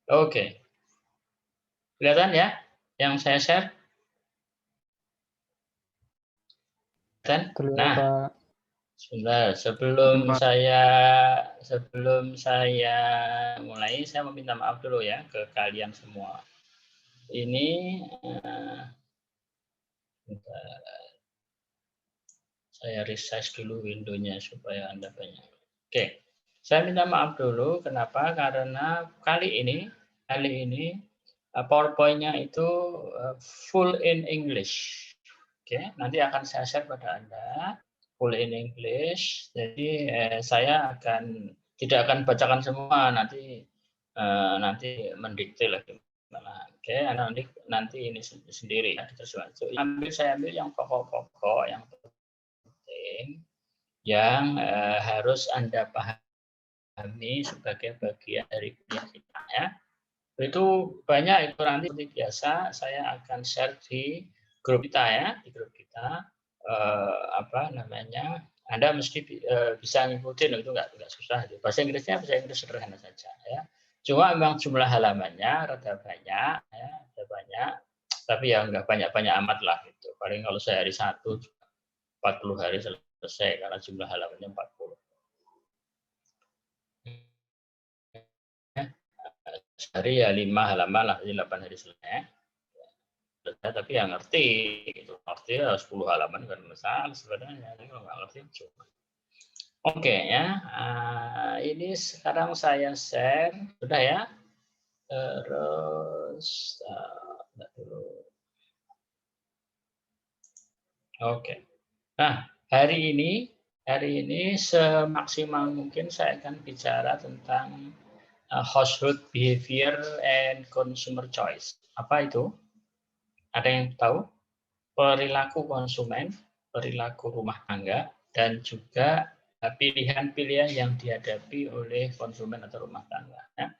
Oke. Kelihatan ya yang saya share? Kelihatan? Terlihat, Nah, Pak. sebentar, sebelum saya mulai, saya meminta maaf dulu ya ke kalian semua. Ini saya resize dulu window-nya supaya Anda banyak. Oke, saya minta maaf dulu. Kenapa? Karena kali ini PowerPoint-nya itu full in English. Oke, nanti akan saya share pada Anda full in English. Jadi saya tidak akan bacakan semua, nanti mendikte lagi. Oke, nanti ini sendiri ya. Saya ambil yang pokok-pokok yang penting yang harus Anda pahami sebagai bagian dari kuliah kita ya. Itu banyak, itu nanti seperti biasa saya akan share di grup kita ya, di grup kita Anda mesti bisa ngikutin, itu nggak susah. Bahasa Inggrisnya bahasa Inggris sederhana saja ya. Cuma memang jumlah halamannya rada banyak ya, tapi ya nggak banyak-banyak amat lah gitu. Paling kalau sehari 40 hari selesai karena jumlah halamannya 40. Sehari ya 5 halaman lah, jadi 8 hari selesai. Tapi yang ngerti, gitu. Ngerti ya 10 halaman kan masalah sebenarnya. Tapi kalau nggak ngerti cuma. Oke ya, ini sekarang saya share, sudah ya. Terus, dulu. Oke. Nah, hari ini semaksimal mungkin saya akan bicara tentang household behavior and consumer choice. Apa itu? Ada yang tahu? Perilaku konsumen, perilaku rumah tangga, dan juga pilihan-pilihan yang dihadapi oleh konsumen atau rumah tangga. Ya.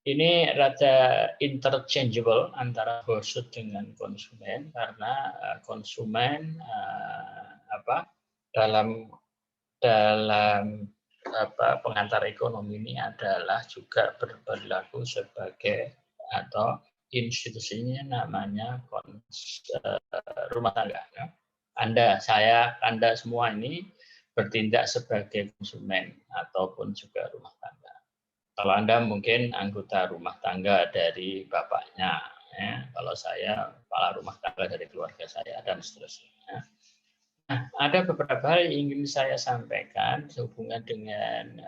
Ini rada interchangeable antara household dengan konsumen karena konsumen dalam pengantar ekonomi ini adalah juga berperilaku sebagai atau institusinya namanya rumah tangga. Ya. Anda semua ini bertindak sebagai konsumen ataupun juga rumah tangga. Kalau Anda mungkin anggota rumah tangga dari bapaknya, ya. Kalau saya kepala rumah tangga dari keluarga saya dan seterusnya. Nah, ada beberapa hal yang ingin saya sampaikan sehubungan dengan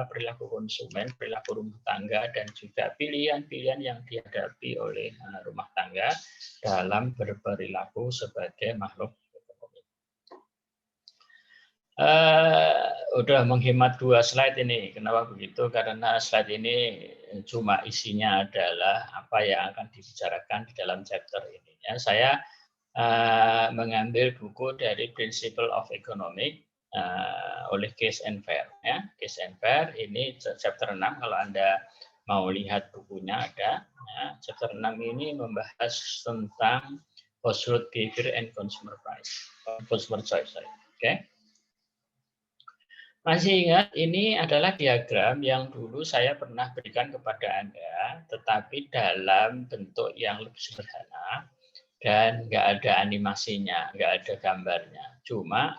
perilaku konsumen, perilaku rumah tangga, dan juga pilihan-pilihan yang dihadapi oleh rumah tangga dalam berperilaku sebagai makhluk ekonomi. Udah menghemat 2 slide ini. Kenapa begitu? Karena slide ini cuma isinya adalah apa yang akan dibicarakan di dalam chapter ini. Ya, saya mengambil buku dari Principle of Economics oleh Case and Fair. Ya. Case and Fair ini chapter 6, kalau Anda mau lihat bukunya ada. Ya. Chapter 6 ini membahas tentang household behavior and consumer choice. Okay. Masih ingat, ini adalah diagram yang dulu saya pernah berikan kepada Anda, tetapi dalam bentuk yang lebih sederhana dan nggak ada animasinya, nggak ada gambarnya. Cuma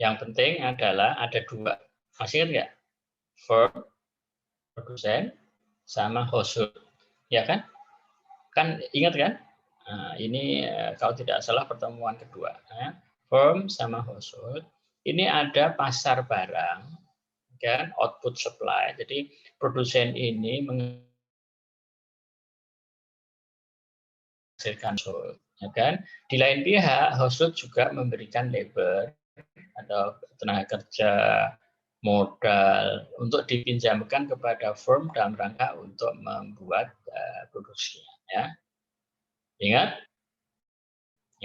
yang penting adalah ada 2. Masih ingat nggak? Firm, produsen, sama household. Ya kan? Kan ingat kan? Nah, ini kalau tidak salah pertemuan kedua. Firm sama household. Ini ada pasar barang, kan? Output supply. Jadi produsen ini menghasilkan household. Ya kan? Di lain pihak, household juga memberikan labor atau tenaga kerja, modal untuk dipinjamkan kepada firm dalam rangka untuk membuat produksinya. Ya. Ingat?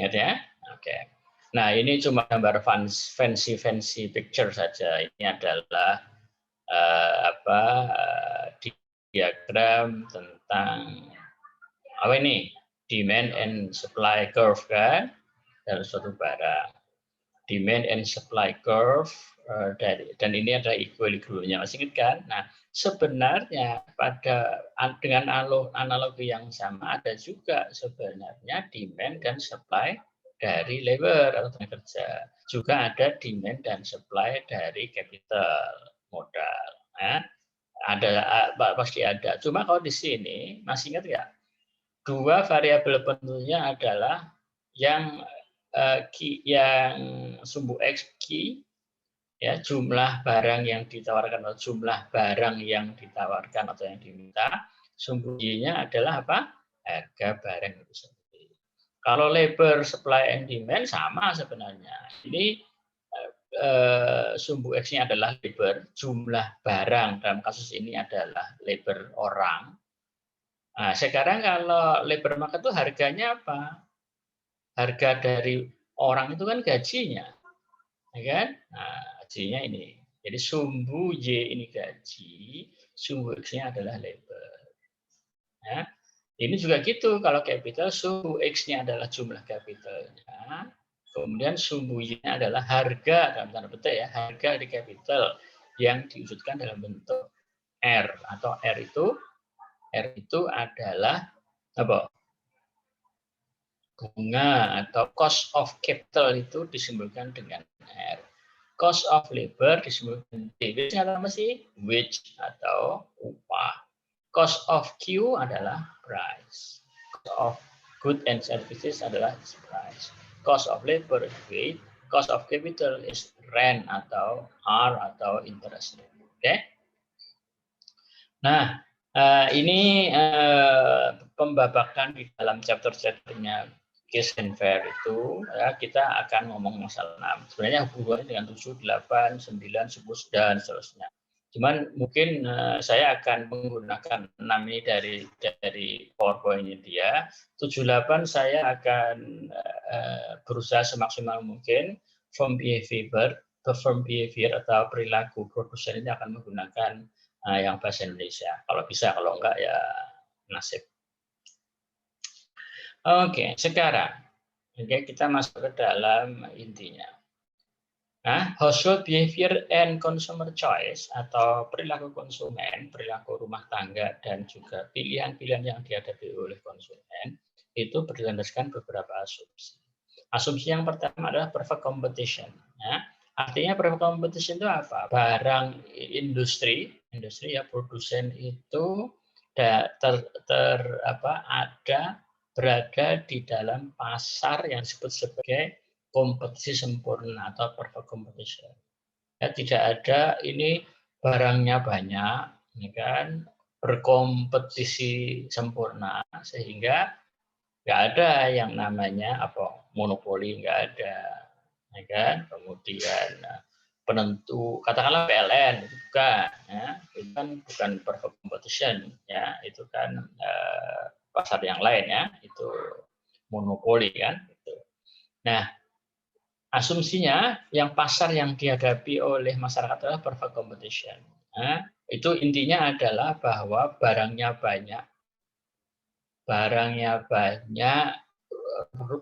Ingat ya? Oke. Nah, ini cuma gambar fancy picture saja. Ini adalah diagram tentang apa ini? Demand and supply curve kan dari suatu barang. Demand and supply curve dan ini adalah equilibriumnya, masih ingat kan? Nah, sebenarnya dengan analogi yang sama ada juga sebenarnya demand dan supply dari labor atau tenaga kerja. Juga ada demand dan supply dari capital modal. Nah, pasti ada. Cuma kalau di sini masih ingat ya, dua variabel penentunya adalah yang sumbu X Q, ya, jumlah barang yang ditawarkan atau jumlah barang yang ditawarkan atau yang diminta. Sumbu Y-nya adalah apa? Harga barang itu sendiri. Kalau labor supply and demand sama sebenarnya. Ini sumbu X-nya adalah labor, jumlah barang dalam kasus ini adalah labor orang. Nah, sekarang kalau labor market itu harganya apa? Harga dari orang itu kan gajinya, ya kan? Nah, gajinya ini. Jadi sumbu Y ini gaji, sumbu X-nya adalah labor. Ya. Ini juga gitu, kalau capital sumbu X-nya adalah jumlah capitalnya, kemudian sumbu Y-nya adalah harga, dalam tanda petik ya, harga di capital yang diwujudkan dalam bentuk R, atau R itu adalah apa? Bunga atau cost of capital itu disimbolkan dengan R. Cost of labor disimbolkan D. Wage-nya apa sih? Wage atau upah. Cost of Q adalah price. Cost of good and services adalah price. Cost of labor is wage. Cost of capital is rent atau R atau interest. Oke? Nah, ini pembabakan di dalam chapter-chapternya Case and Fair itu, ya, kita akan ngomong masalah 6. Sebenarnya hubungannya dengan 7, 8, 9, 10, dan seterusnya. Cuman mungkin saya akan menggunakan 6 ini dari PowerPoint-nya dia. 7, 8 saya akan berusaha semaksimal mungkin firm behavior atau perilaku produsen ini akan menggunakan yang bahasa Indonesia. Kalau bisa, kalau enggak ya nasib. Oke, sekarang kita masuk ke dalam intinya. Nah, household behavior and consumer choice atau perilaku konsumen, perilaku rumah tangga, dan juga pilihan-pilihan yang dihadapi oleh konsumen itu berdasarkan beberapa asumsi. Asumsi yang pertama adalah perfect competition. Ya. Artinya perfect competition itu apa? Barang industri ya, produsen itu berada di dalam pasar yang disebut sebagai kompetisi sempurna atau perfect competition. Ya, tidak ada ini barangnya banyak, ya kan, berkompetisi sempurna sehingga nggak ada yang namanya monopoli, nggak ada, ya kan. Kemudian penentu, katakanlah PLN itu bukan, ya, itu kan bukan perfect competition, ya, itu kan pasar yang lain, ya, itu monopoli kan. Gitu. Nah, asumsinya yang pasar yang dihadapi oleh masyarakat adalah perfect competition. Nah, itu intinya adalah bahwa barangnya banyak,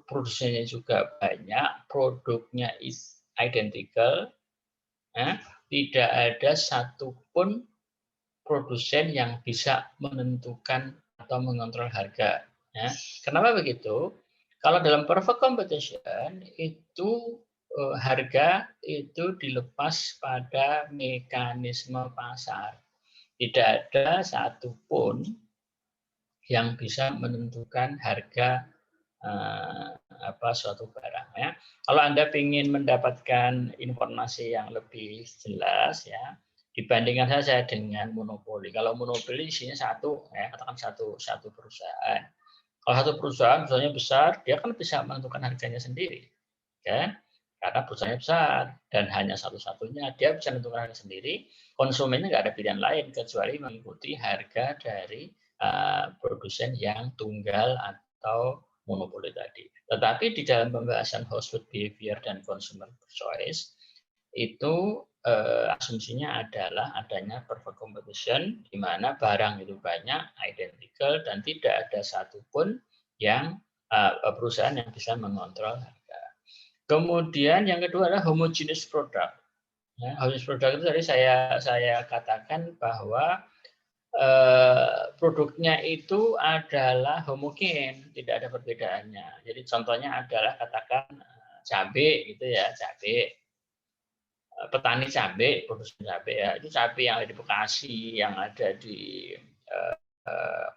produsennya juga banyak, produknya is identical, tidak ada satupun produsen yang bisa menentukan atau mengontrol harga. Ya. Kenapa begitu? Kalau dalam perfect competition itu harga itu dilepas pada mekanisme pasar. Tidak ada satupun yang bisa menentukan harga suatu barang. Ya. Kalau Anda ingin mendapatkan informasi yang lebih jelas, ya, dibandingkan saja dengan monopoli. Kalau monopoli isinya satu, ya, katakan satu perusahaan. Kalau satu perusahaan misalnya besar, dia kan bisa menentukan harganya sendiri, kan? Karena perusahaannya besar dan hanya satu-satunya, dia bisa menentukan harga sendiri. Konsumennya nggak ada pilihan lain kecuali mengikuti harga dari produsen yang tunggal atau monopoli tadi. Tetapi di dalam pembahasan household behavior dan consumer choice itu asumsinya adalah adanya perfect competition di mana barang itu banyak, identical, dan tidak ada satupun yang perusahaan yang bisa mengontrol harga. Kemudian yang kedua adalah homogeneous product. Ya, homogeneous product itu tadi saya katakan bahwa produknya itu adalah homogen, tidak ada perbedaannya. Jadi contohnya adalah katakan cabai gitu ya, cabai. Petani cabai, produsen cabai ya, itu cabai yang ada di Bekasi, yang ada di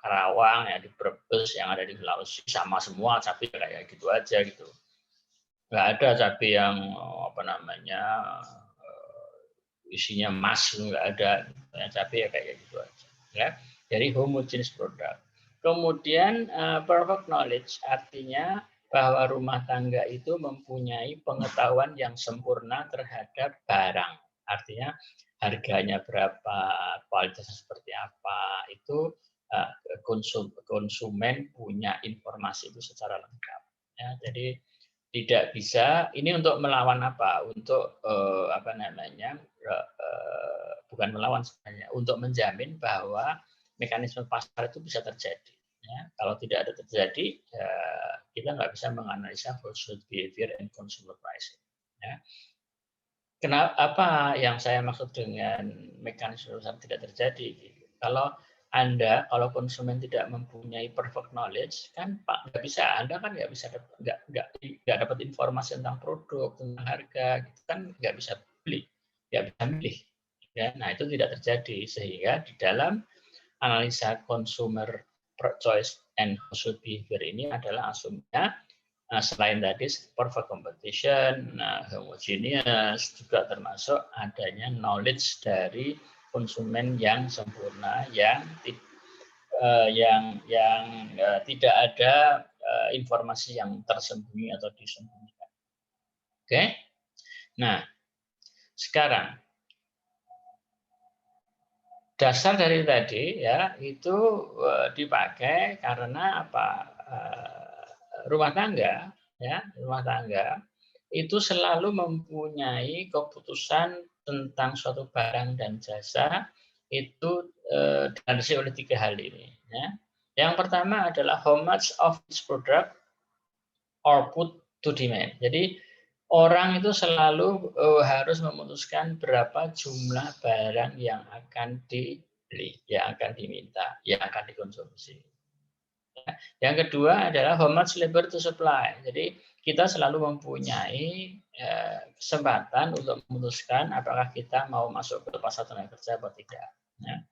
Karawang, ya di Brebes, yang ada di Sulawesi, sama semua cabai kayak gitu aja gitu. Nggak ada cabai yang apa namanya isinya emas, nggak ada. Cabai ya kayak gitu aja. Ya, jadi homogeneous product. Kemudian perfect knowledge artinya bahwa rumah tangga itu mempunyai pengetahuan yang sempurna terhadap barang. Artinya harganya berapa, kualitasnya seperti apa, itu konsumen punya informasi itu secara lengkap. Ya, jadi tidak bisa ini untuk melawan apa? Untuk apa namanya? Bukan melawan sebenarnya, untuk menjamin bahwa mekanisme pasar itu bisa terjadi. Ya, kalau tidak ada terjadi, ya, kita nggak bisa menganalisa household behavior and consumer pricing. Ya. Kenapa? Apa yang saya maksud dengan mekanisme pasar tidak terjadi? Kalau konsumen tidak mempunyai perfect knowledge, kan Pak nggak bisa, Anda kan nggak dapat informasi tentang produk, tentang harga, gitu kan nggak bisa beli, nggak bisa milih. Ya, nah itu tidak terjadi sehingga di dalam analisa consumer choice and household behavior ini adalah asumsinya selain tadi perfect competition, homogeneous juga termasuk adanya knowledge dari konsumen yang sempurna yang tidak ada informasi yang tersembunyi atau disembunyikan. Oke, nah sekarang dasar dari tadi ya itu dipakai karena apa? Rumah tangga itu selalu mempunyai keputusan tentang suatu barang dan jasa itu dilandasi oleh 3 hal ini. Ya. Yang pertama adalah how much of this product or put to demand. Jadi orang itu selalu harus memutuskan berapa jumlah barang yang akan dibeli, yang akan diminta, yang akan dikonsumsi. Yang kedua adalah how much labor to supply. Jadi kita selalu mempunyai kesempatan untuk memutuskan apakah kita mau masuk ke pasar tenaga kerja atau tidak. Ya.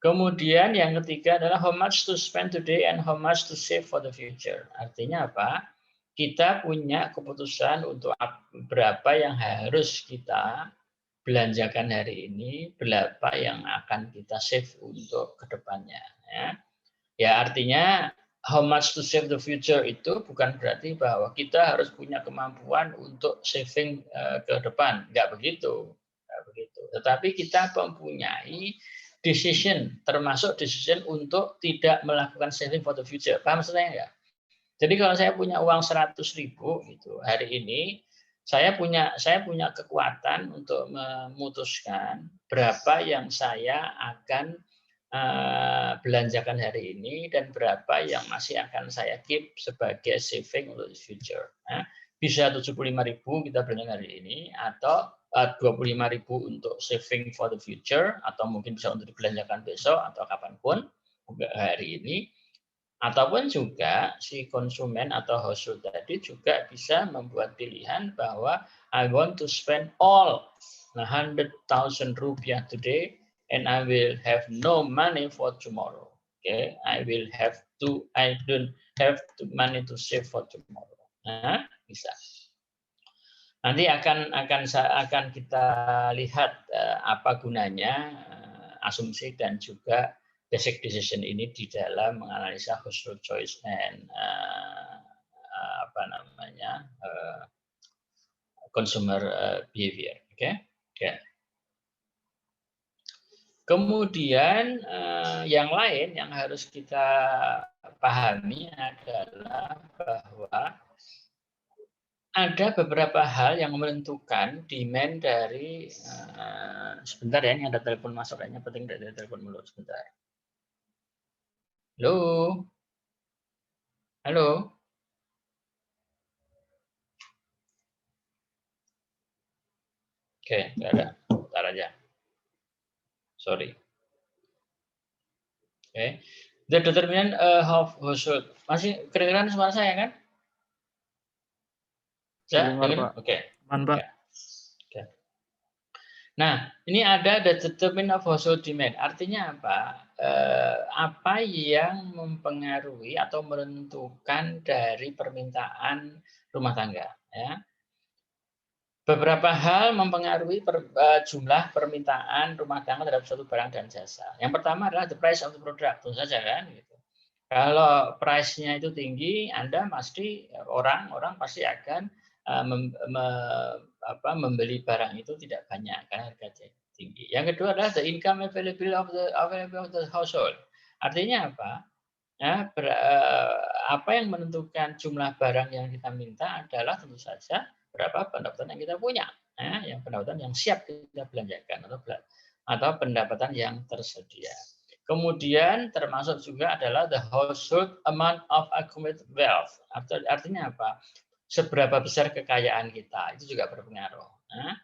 Kemudian yang ketiga adalah how much to spend today and how much to save for the future. Artinya apa? Kita punya keputusan untuk berapa yang harus kita belanjakan hari ini, berapa yang akan kita save untuk kedepannya. Ya artinya how much to save the future itu bukan berarti bahwa kita harus punya kemampuan untuk saving ke depan, nggak begitu. Tetapi kita mempunyai decision, termasuk decision untuk tidak melakukan saving for the future. Paham maksudnya nggak? Jadi kalau saya punya uang 100.000 gitu hari ini, saya punya kekuatan untuk memutuskan berapa yang saya akan belanjakan hari ini dan berapa yang masih akan saya keep sebagai saving untuk the future. Nah, bisa 75.000 kita belanjakan hari ini atau 25.000 untuk saving for the future atau mungkin bisa untuk dibelanjakan besok atau kapanpun hari ini. Ataupun juga si konsumen atau household tadi juga bisa membuat pilihan bahwa I want to spend all 100,000 rupiah today and I will have no money for tomorrow. Okay, I don't have money to save for tomorrow. Nah, bisa. Nanti akan kita lihat apa gunanya asumsi dan juga basic decision ini di dalam menganalisa household choice and consumer behavior. Oke. Okay? Kemudian yang lain yang harus kita pahami adalah bahwa ada beberapa hal yang menentukan demand dari sebentar ya, ini ada telepon masuk, kayaknya penting dari telepon dulu sebentar. Halo. Halo. Oke, nggak ada. Bentar aja. Sorry. Oke. The determinant of household. Masih kedengeran suara saya kan? Ya, Dengar, dengar? Pak. Oke. Aman, Pak. Oke. Oke. Nah, ini ada the determinant of household demand. Artinya apa? Apa yang mempengaruhi atau menentukan dari permintaan rumah tangga. Ya. Beberapa hal mempengaruhi jumlah permintaan rumah tangga terhadap suatu barang dan jasa. Yang pertama adalah the price of the product, tentu saja kan. Gitu. Kalau price-nya itu tinggi, Anda pasti orang pasti akan membeli barang itu tidak banyak karena harga tinggi. Yang kedua adalah the income available of the household. Artinya apa? Ya, apa yang menentukan jumlah barang yang kita minta adalah tentu saja berapa pendapatan yang kita punya, ya, yang pendapatan yang siap kita belanjakan atau pendapatan yang tersedia. Kemudian termasuk juga adalah the household amount of accumulated wealth. Artinya apa? Seberapa besar kekayaan kita itu juga berpengaruh. Nah,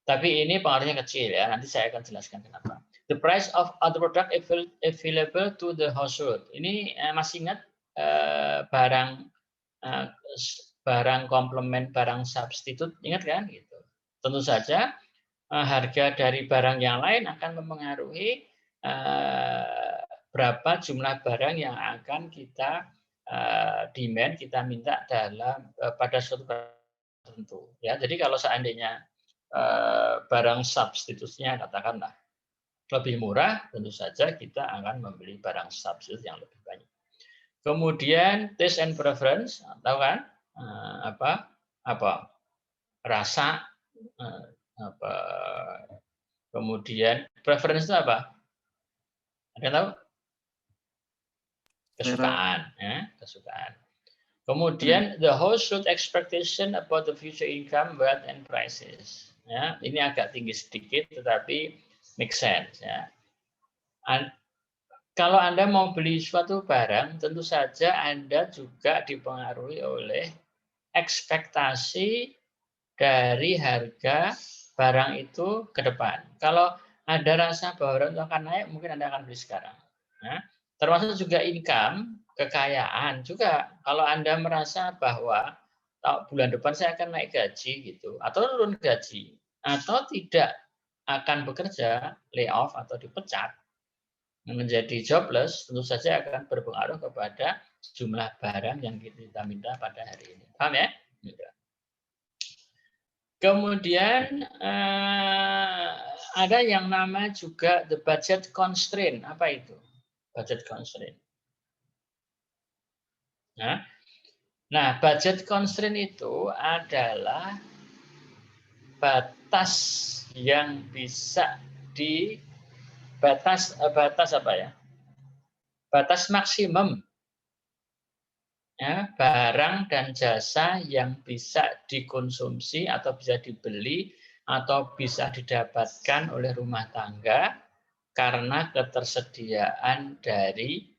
tapi ini pengaruhnya kecil ya. Nanti saya akan jelaskan kenapa. The price of other product available to the household. Ini masih ingat barang komplement, barang substitut, ingat kan? Gitu. Tentu saja harga dari barang yang lain akan mempengaruhi berapa jumlah barang yang akan kita demand, kita minta pada suatu tertentu. Ya, jadi kalau seandainya barang substitusinya katakanlah lebih murah, tentu saja kita akan membeli barang substitut yang lebih banyak. Kemudian taste and preference, tahu kan? Apa rasa, apa kemudian preference itu apa? Ada yang tahu? Kesukaan, ya, kesukaan. Kemudian the household expectation about the future income, wealth and prices. Ya, ini agak tinggi sedikit, tetapi make sense. Ya. Kalau Anda mau beli suatu barang, tentu saja Anda juga dipengaruhi oleh ekspektasi dari harga barang itu ke depan. Kalau ada rasa bahwa barang itu akan naik, mungkin Anda akan beli sekarang. Nah, termasuk juga income, kekayaan juga. Kalau Anda merasa bahwa bulan depan saya akan naik gaji gitu, atau turun gaji, atau tidak akan bekerja, layoff atau dipecat, menjadi jobless, tentu saja akan berpengaruh kepada jumlah barang yang kita minta pada hari ini. Paham ya? Kemudian ada yang nama juga the budget constraint. Apa itu? Budget constraint. Nah, budget constraint itu adalah batas yang bisa batas apa ya? Batas maksimum ya, barang dan jasa yang bisa dikonsumsi atau bisa dibeli atau bisa didapatkan oleh rumah tangga karena ketersediaan dari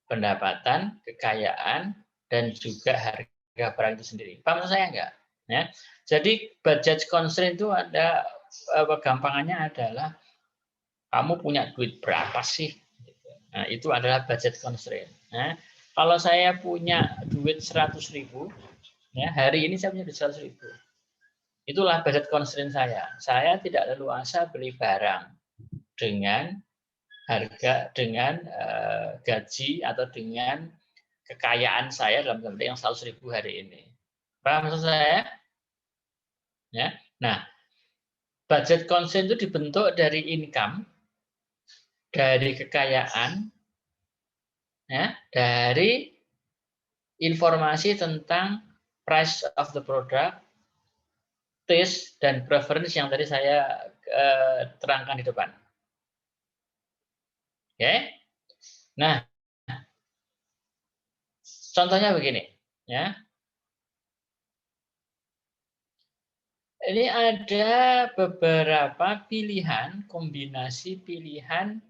pendapatan, kekayaan, dan juga harga barang itu sendiri. Paham saya enggak? Ya. Jadi budget constraint itu ada gampangannya adalah kamu punya duit berapa sih? Nah, itu adalah budget constraint. Nah, kalau saya punya duit 100.000, ya, hari ini saya punya duit 100.000. Itulah budget constraint saya. Saya tidak leluasa beli barang dengan harga, dengan gaji atau dengan kekayaan saya dalam gambar yang 100.000 hari ini. Paham maksud saya? Ya. Nah, budget constraint itu dibentuk dari income, dari kekayaan, ya, dari informasi tentang price of the product, taste dan preference yang tadi saya terangkan di depan. Oke. Nah, contohnya begini, ya. Ini ada beberapa pilihan, kombinasi pilihan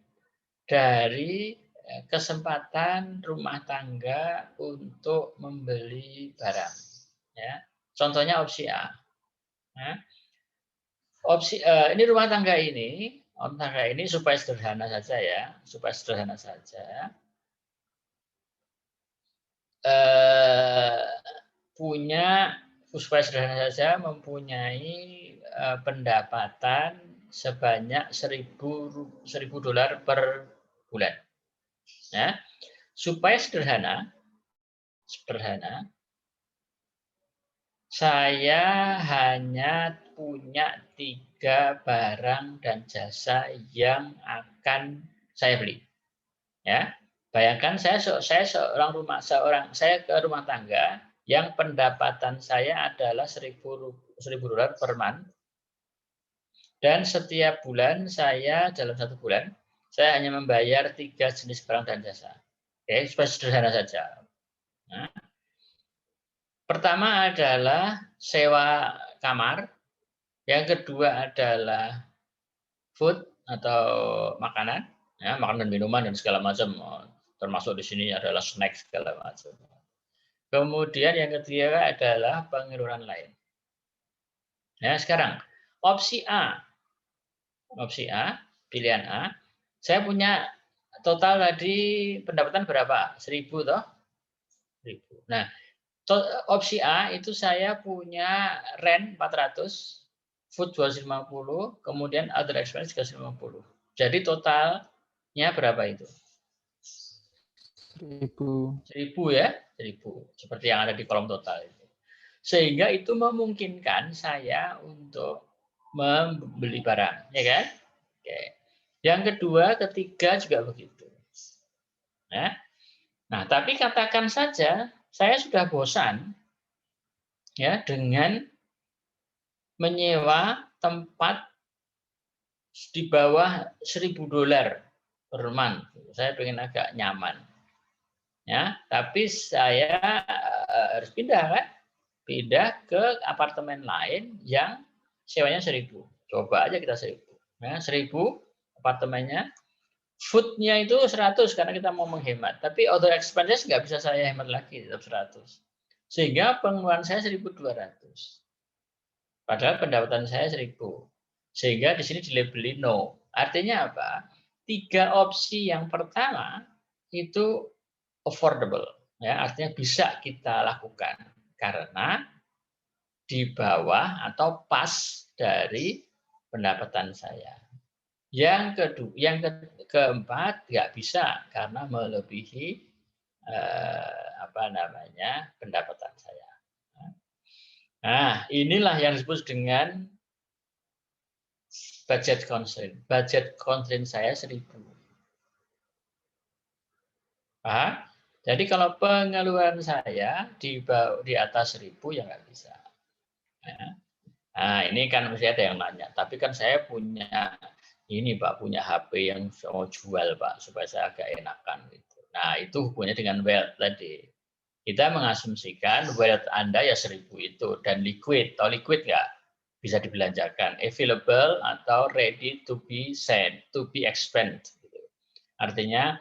dari kesempatan rumah tangga untuk membeli barang. Ya. Contohnya opsi A. Ya. ini rumah tangga ini supaya sederhana saja ya, supaya sederhana saja. Supaya sederhana saja mempunyai pendapatan sebanyak $1.000 per bulan. Ya. Supaya sederhana, saya hanya punya 3 barang dan jasa yang akan saya beli. Ya, bayangkan saya ke rumah tangga yang pendapatan saya adalah $1.000 per month, dan setiap bulan dalam 1 bulan saya hanya membayar 3 jenis barang dan jasa. Oke, supaya sederhana saja. Nah, pertama adalah sewa kamar, yang kedua adalah food atau makanan, ya, makanan dan minuman dan segala macam, termasuk di sini adalah snack segala macam. Kemudian yang ketiga adalah pengeluaran lain. Nah, sekarang opsi A, pilihan A, saya punya total tadi pendapatan berapa? 1.000 toh? 1.000. Nah, opsi A itu saya punya rent 400, food 250, kemudian other expense 350. Jadi totalnya berapa itu? 1.000 ya, 1.000. Seperti yang ada di kolom total itu. Sehingga itu memungkinkan saya untuk membeli barang, ya kan? Oke. Yang kedua, ketiga juga begitu. Nah, tapi katakan saja saya sudah bosan ya dengan menyewa tempat di bawah $1.000 per month. Saya pengen agak nyaman. Ya, tapi saya harus pindah kan? Pindah ke apartemen lain yang sewanya 1.000. Coba aja kita 1.000. Nah, 1.000 apartemennya. Foodnya itu 100 karena kita mau menghemat. Tapi other expenses nggak bisa saya hemat lagi, tetap 100. Sehingga pengeluaran saya 1.200. Padahal pendapatan saya 1.000. Sehingga di sini dilabeli no. Artinya apa? 3 opsi yang pertama itu affordable. Ya, artinya bisa kita lakukan. Karena di bawah atau pas dari pendapatan saya. Yang keempat nggak bisa karena melebihi pendapatan saya. Nah, inilah yang disebut dengan budget constraint. Budget constraint saya 1.000. Paham? Jadi kalau pengeluaran saya di atas 1.000 ya nggak bisa. Nah, ini kan mesti ada yang nanya. Tapi kan saya punya ini Pak, punya HP yang mau jual Pak, supaya saya agak enakan gitu. Nah, itu hubungannya dengan wealth tadi. Kita mengasumsikan wealth Anda ya 1.000 itu, dan liquid. Tahu liquid nggak? Bisa dibelanjakan. Available atau ready to be sent, to be expended. Gitu. Artinya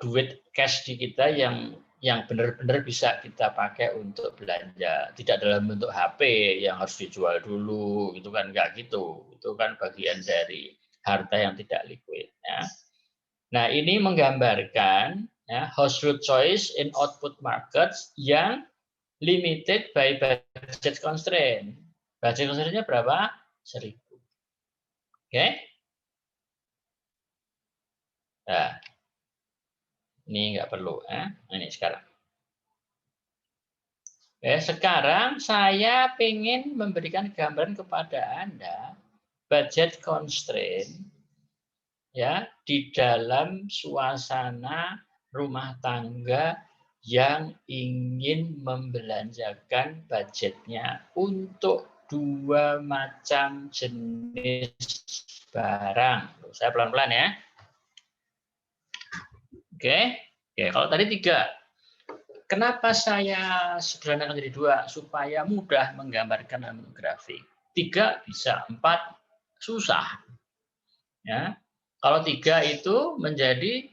duit cash di kita yang benar-benar bisa kita pakai untuk belanja, tidak dalam bentuk HP yang harus dijual dulu, itu kan nggak gitu. Itu kan bagian dari harta yang tidak liquid. Ya. Nah, ini menggambarkan ya, household choice in output markets yang limited by budget constraint. Budget constraint-nya berapa? 1.000. Oke? Nah, ini nggak perlu. Ini sekarang. Sekarang saya ingin memberikan gambaran kepada Anda budget constraint ya di dalam suasana rumah tangga yang ingin membelanjakan budgetnya untuk 2 macam jenis barang. Saya pelan-pelan ya. Oke, kalau tadi 3. Kenapa saya sederhanakan jadi 2? Supaya mudah menggambarkan dalam grafik. 3 bisa, 4 susah. Ya, kalau 3 itu menjadi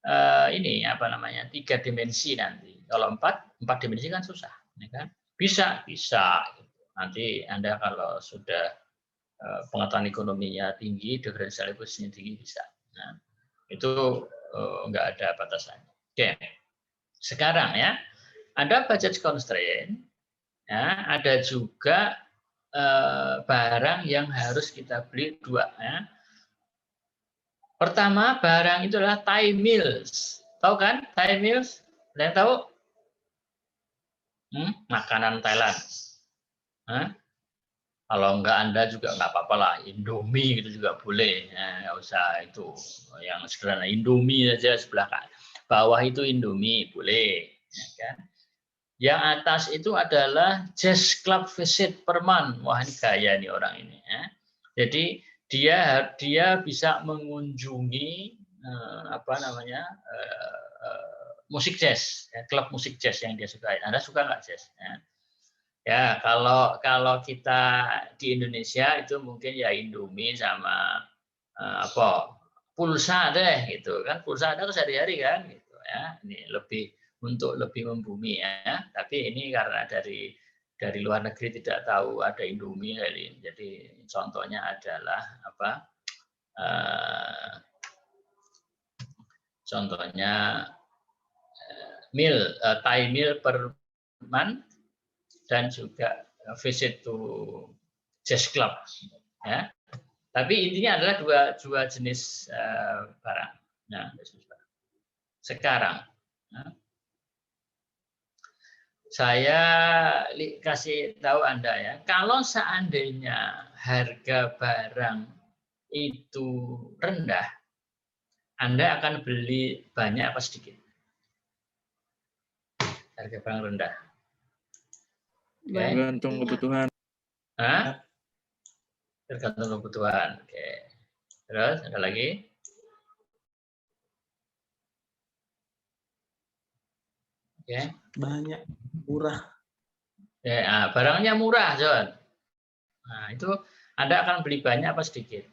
3 dimensi nanti. Kalau 4 dimensi kan susah, ya kan? Bisa. Nanti Anda kalau sudah pengetahuan ekonominya tinggi, differential equation tinggi bisa. Nah, itu nggak ada batasannya. Oke, sekarang ya ada budget constraint, ya, ada juga barang yang harus kita beli dua. Ya. Pertama barang itu adalah Thai meals, tahu kan Thai meals? Ada yang tahu? Makanan Thailand. Hah? Kalau enggak Anda juga nggak apa-apa lah, Indomie gitu juga boleh, nggak usah itu yang sederhana, Indomie aja sebelah bawah itu Indomie boleh, ya kan? Yang atas itu adalah Jazz Club visit per month, wah ini gaya nih orang ini, ya. Jadi dia bisa mengunjungi musik jazz, ya, klub musik jazz yang dia sukai. Anda suka nggak jazz? Ya. Ya, kalau kita di Indonesia itu mungkin ya Indomie sama pulsa deh gitu kan, pulsa ada sehari-hari kan gitu ya. Ini untuk lebih membumi ya. Tapi ini karena dari luar negeri tidak tahu ada Indomie, jadi contohnya adalah contohnya Thai meal per month dan juga visit to jazz club, ya. Tapi intinya adalah dua jenis barang. Nah, sekarang saya kasih tahu Anda ya, kalau seandainya harga barang itu rendah, Anda akan beli banyak apa sedikit? Harga barang rendah. Tergantung kebutuhan. Hah? Tergantung kebutuhan. Oke. Terus ada lagi? Oke. Banyak, murah. Ya, barangnya murah, John. Nah, itu Anda akan beli banyak apa sedikit?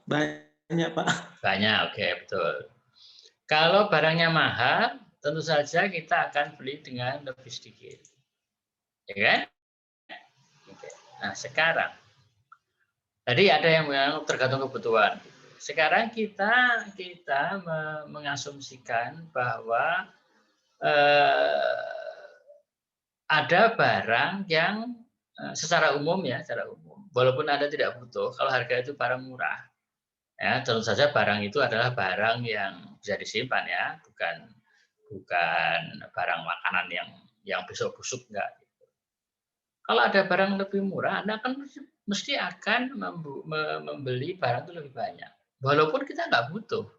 Banyak, Pak. Banyak, oke, betul. Kalau barangnya mahal, tentu saja kita akan beli dengan lebih sedikit. Ya kan? Oke. Nah, sekarang tadi ada yang tergantung kebutuhan. Sekarang kita mengasumsikan bahwa ada barang yang secara umum, walaupun Anda tidak butuh, kalau harga itu barang murah, ya tentu saja barang itu adalah barang yang bisa disimpan ya, bukan barang makanan yang besok busuk, enggak. Kalau ada barang lebih murah, Anda kan mesti akan membeli barang itu lebih banyak, walaupun kita nggak butuh.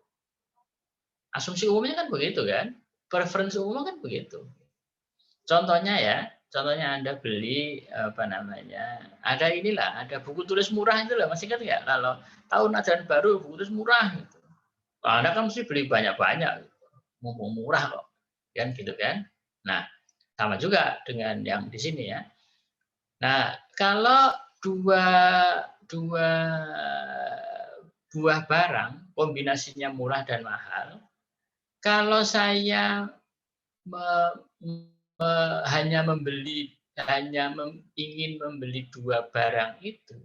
Asumsi umumnya kan begitu kan, preferensi umum kan begitu. Contohnya Anda beli ada buku tulis murah itu lah, masih ingat nggak? Kalau tahun ajaran baru buku tulis murah gitu. Anda kan mesti beli banyak-banyak, gitu. Mumpung murah kok, kan gitu kan? Nah, sama juga dengan yang di sini ya. Nah, kalau dua buah barang kombinasinya murah dan mahal, kalau saya ingin membeli dua barang itu,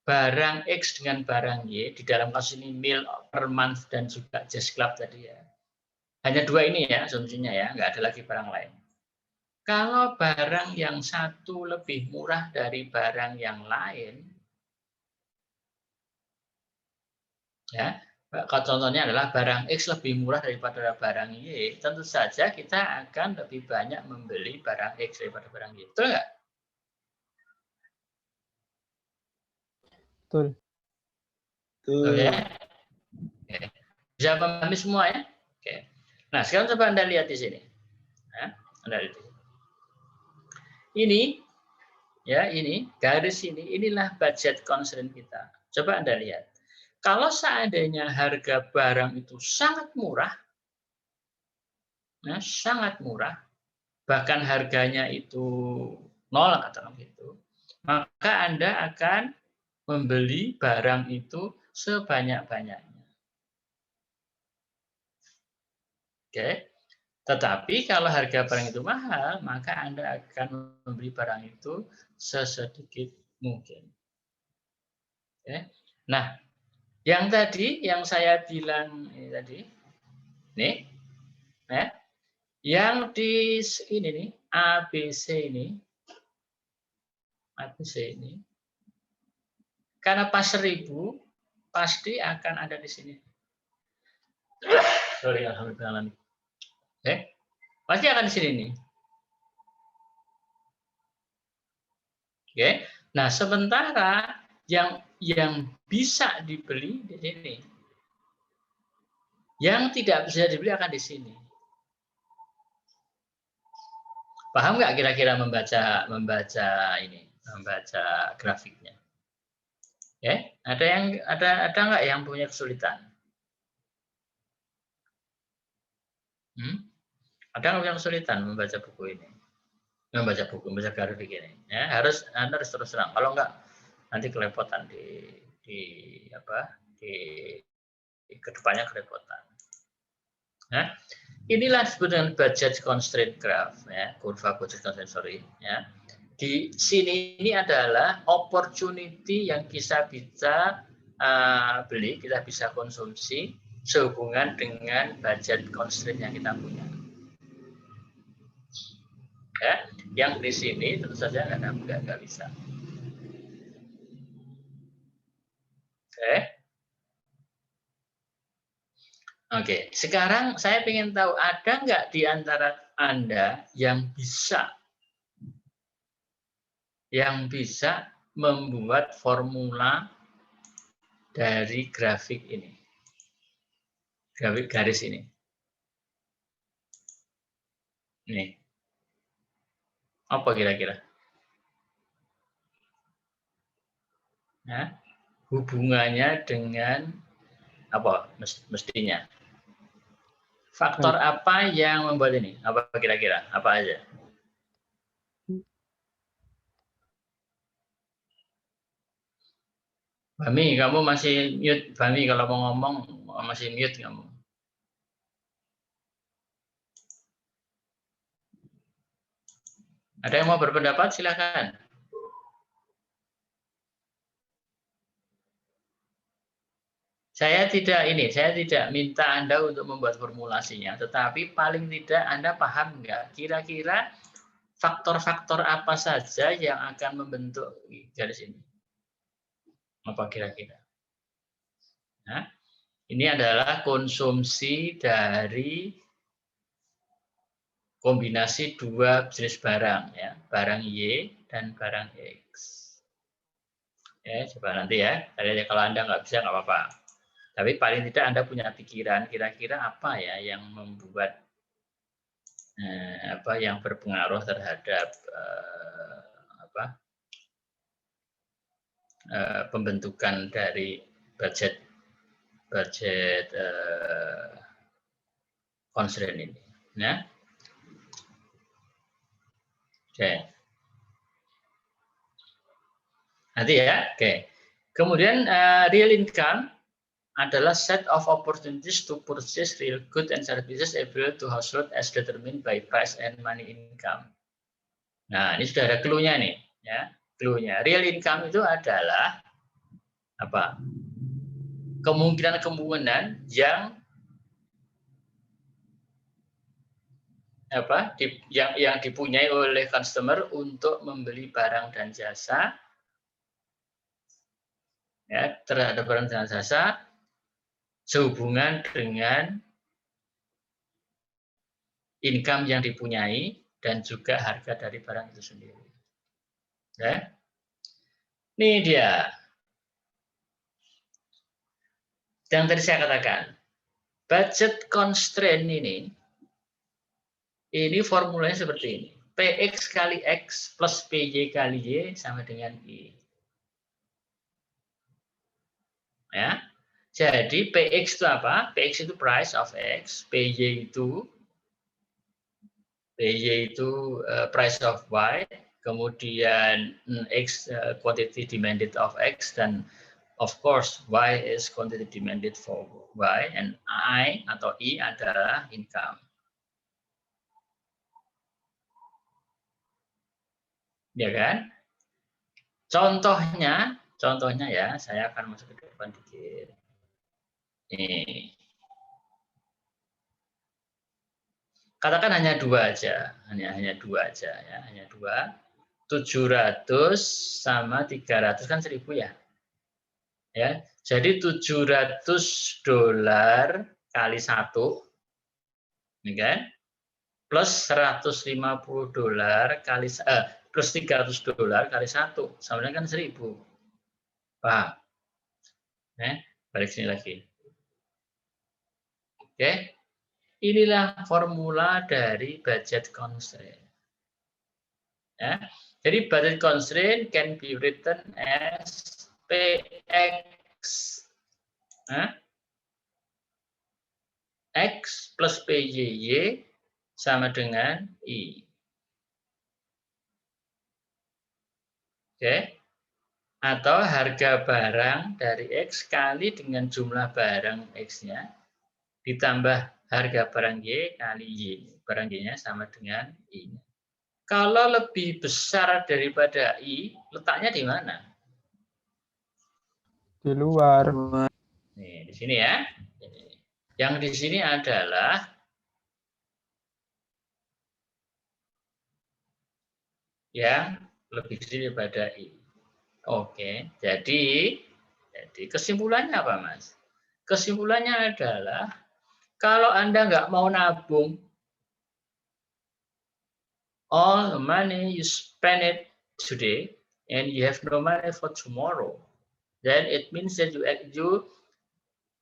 barang X dengan barang Y, di dalam kasus ini meal per month dan juga jazz club tadi ya, hanya dua ini ya asumsinya ya, nggak ada lagi barang lain. Kalau barang yang satu lebih murah dari barang yang lain, ya, contohnya adalah barang X lebih murah daripada barang Y, tentu saja kita akan lebih banyak membeli barang X daripada barang Y. Betul nggak? Betul. Oke. Bisa memahami semua ya? Oke. Nah, sekarang coba Anda lihat di sini. Ya, Anda lihat. Ini garis inilah budget constraint kita. Coba Anda lihat. Kalau seandainya harga barang itu sangat murah, bahkan harganya itu 0 katakan gitu, maka Anda akan membeli barang itu sebanyak-banyaknya. Oke. Tetapi kalau harga barang itu mahal, maka Anda akan membeli barang itu sesedikit mungkin. Oke. Nah, yang tadi yang saya bilang ini tadi, nih, ya, yang di ini nih, ABC ini, karena pas 1000 pasti akan ada di sini. Sorry, alhamdulillah. Pasti akan di sini nih. Oke. Nah, sementara yang bisa dibeli di sini. Yang tidak bisa dibeli akan di sini. Paham nggak kira-kira membaca grafiknya? Oke, ada nggak yang punya kesulitan? Ada nggak yang kesulitan membaca buku ini? Membaca grafik ini. Ya, Anda harus terus terang. Kalau nggak nanti kelepotan di kedepannya kelepotan. Nah, inilah disebut dengan budget constraint graph, ya, kurva budget constraint, sorry, ya. Di sini ini adalah opportunity yang kita bisa beli, kita bisa konsumsi sehubungan dengan budget constraint yang kita punya. Ya, yang di sini tentu saja nggak bisa. Oke, sekarang saya ingin tahu ada nggak di antara Anda yang bisa membuat formula dari grafik ini, grafik garis ini. Nih, apa kira-kira? Nah, hubungannya dengan apa mestinya? Faktor apa yang membuat ini? Apa kira-kira? Apa aja? Bami, kamu masih mute. Bami, kalau mau ngomong masih mute kamu. Ada yang mau berpendapat? Silakan. Saya tidak minta Anda untuk membuat formulasinya, tetapi paling tidak Anda paham nggak kira-kira faktor-faktor apa saja yang akan membentuk garis ini? Apa kira-kira? Nah, ini adalah konsumsi dari kombinasi dua jenis barang, ya, barang Y dan barang X. Ya, coba nanti ya. Kalau Anda nggak bisa nggak apa-apa. Tapi paling tidak Anda punya pikiran kira-kira apa ya yang membuat yang berpengaruh terhadap pembentukan dari budget constraint ini. Ya. Oke. Nanti ya. Oke. Kemudian real income adalah set of opportunities to purchase real goods and services available to household as determined by price and money income. Nah, ini sudah ada clue-nya nih, ya. Clue-nya. Real income itu adalah apa? Kemungkinan yang yang dipunyai oleh customer untuk membeli barang dan jasa, ya, terhadap barang dan jasa sehubungan dengan income yang dipunyai dan juga harga dari barang itu sendiri. Ya. Ini dia yang tadi saya katakan. Budget constraint ini formulanya seperti ini. PX kali X plus PY kali Y sama dengan I. Ya. Jadi PX itu apa? PX itu price of X, PY itu price of Y, kemudian X quantity demanded of X, dan of course Y is quantity demanded for Y, and I atau I adalah income. Ya kan? Contohnya ya, saya akan masuk ke depan dikit. Nih. Katakan hanya 2 aja, hanya 2 aja ya, hanya 2. 700 sama 300 kan 1000 ya. Ya. Jadi $700 kali 1, ini kan? Plus $150 kali plus $300 kali 1, sama dengan kan 1000. Paham? Balik sini lagi. Oke. Inilah formula dari budget constraint. Ya. Jadi budget constraint can be written as PX X plus PYY sama dengan I. Oke. Atau harga barang dari X kali dengan jumlah barang X-nya ditambah harga barang Y kali Y. Barang Y-nya sama dengan I. Kalau lebih besar daripada I, letaknya di mana? Di luar. Nih, di sini ya. Yang di sini adalah yang lebih kecil daripada I. Oke, jadi kesimpulannya apa, Mas? Kesimpulannya adalah kalau Anda nggak mau nabung, all the money you spend it today and you have no money for tomorrow, then it means that you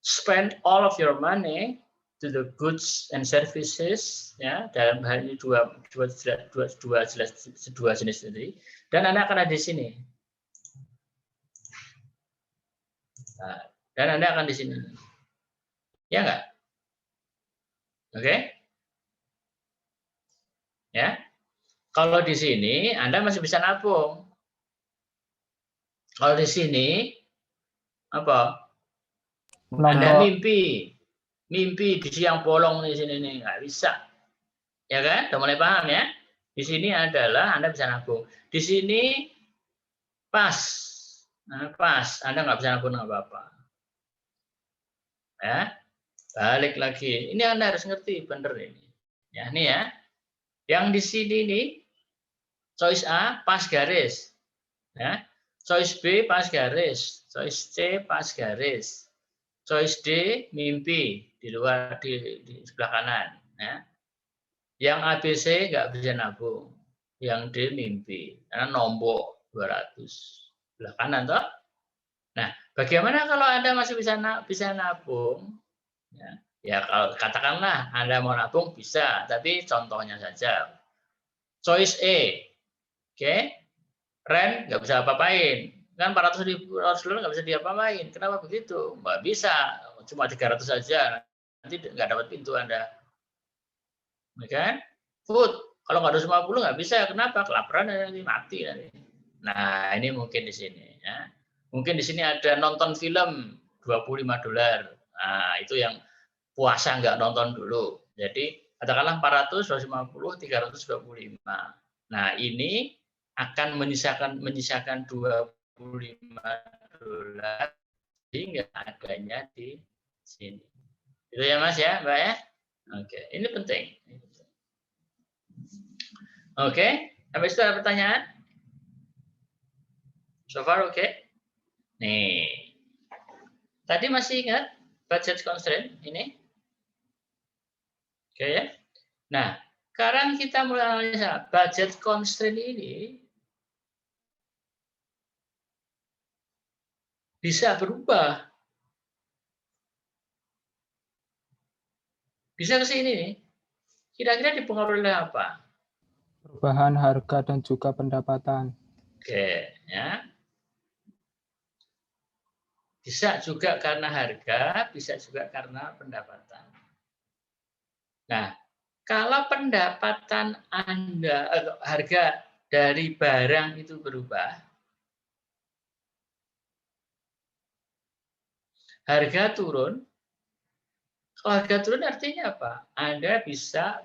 spend all of your money to the goods and services, ya, dalam hal ini dua jenis tadi, dan Anda akan ada di sini. Nah, dan Anda akan di sini. Ya nggak? Oke? Ya. Kalau di sini Anda masih bisa nabung. Kalau di sini apa? Anda mimpi di siang bolong di sini nih, nggak bisa. Ya kan? Udah mulai paham ya? Di sini adalah Anda bisa nabung. Di sini pas. Nah, pas. Anda nggak bisa nabung apa-apa. Ya. Balik lagi. Ini Anda harus ngerti bener ini. Ya, ini ya. Yang di sini nih choice A pas garis. Ya. Choice B pas garis. Choice C pas garis. Choice D mimpi di luar di sebelah kanan. Ya. Yang ABC nggak bisa nabung. Yang D mimpi karena nombok 200 sebelah kanan toh. Nah, bagaimana kalau Anda masih bisa nabung? Ya kalau katakanlah Anda mau nabung bisa, tapi contohnya saja. Choice A, oke, rent nggak bisa apa-apain, kan 400.000 $400 nggak bisa diapa-apain. Kenapa begitu? Nggak bisa, cuma 300 saja, nanti nggak dapat pintu Anda. Kan? Food, kalau nggak 250 nggak bisa, kenapa? Kelaparan nanti mati nanti. Nah, ini mungkin di sini. Ya. Mungkin di sini ada nonton film $25. Nah, itu yang puasa nggak nonton dulu. Jadi katakanlah 400, 250, 325. Nah, ini akan menyisakan $25 hingga adanya di sini. Itu ya Mas ya, Mbak ya? Oke, ini penting. Oke, sampai situ ada pertanyaan? So far oke? Nih. Tadi masih ingat budget constraint ini? Oke ya. Nah, sekarang kita mulai analisa budget constraint ini bisa berubah. Bisa ke sini nih. Kira-kira dipengaruhi oleh apa? Perubahan harga dan juga pendapatan. Oke, ya. Bisa juga karena harga, bisa juga karena pendapatan. Nah, kalau pendapatan Anda, harga dari barang itu berubah, harga turun. Kalau harga turun artinya apa? Anda bisa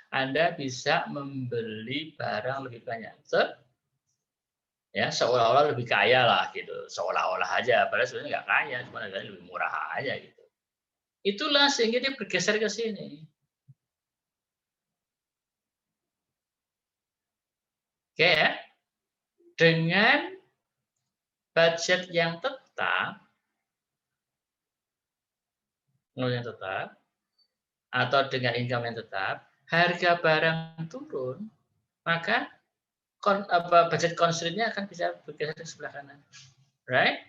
Anda bisa membeli barang lebih banyak. Ya, seolah-olah lebih kaya lah gitu. Seolah-olah aja, padahal sebenarnya nggak kaya, cuma harganya lebih murah aja gitu. Itulah sehingga dia bergeser ke sini. Oke ya. Dengan budget yang tetap, atau dengan income yang tetap, harga barang turun, maka budget constraint-nya akan bisa bergeser ke sebelah kanan. Right?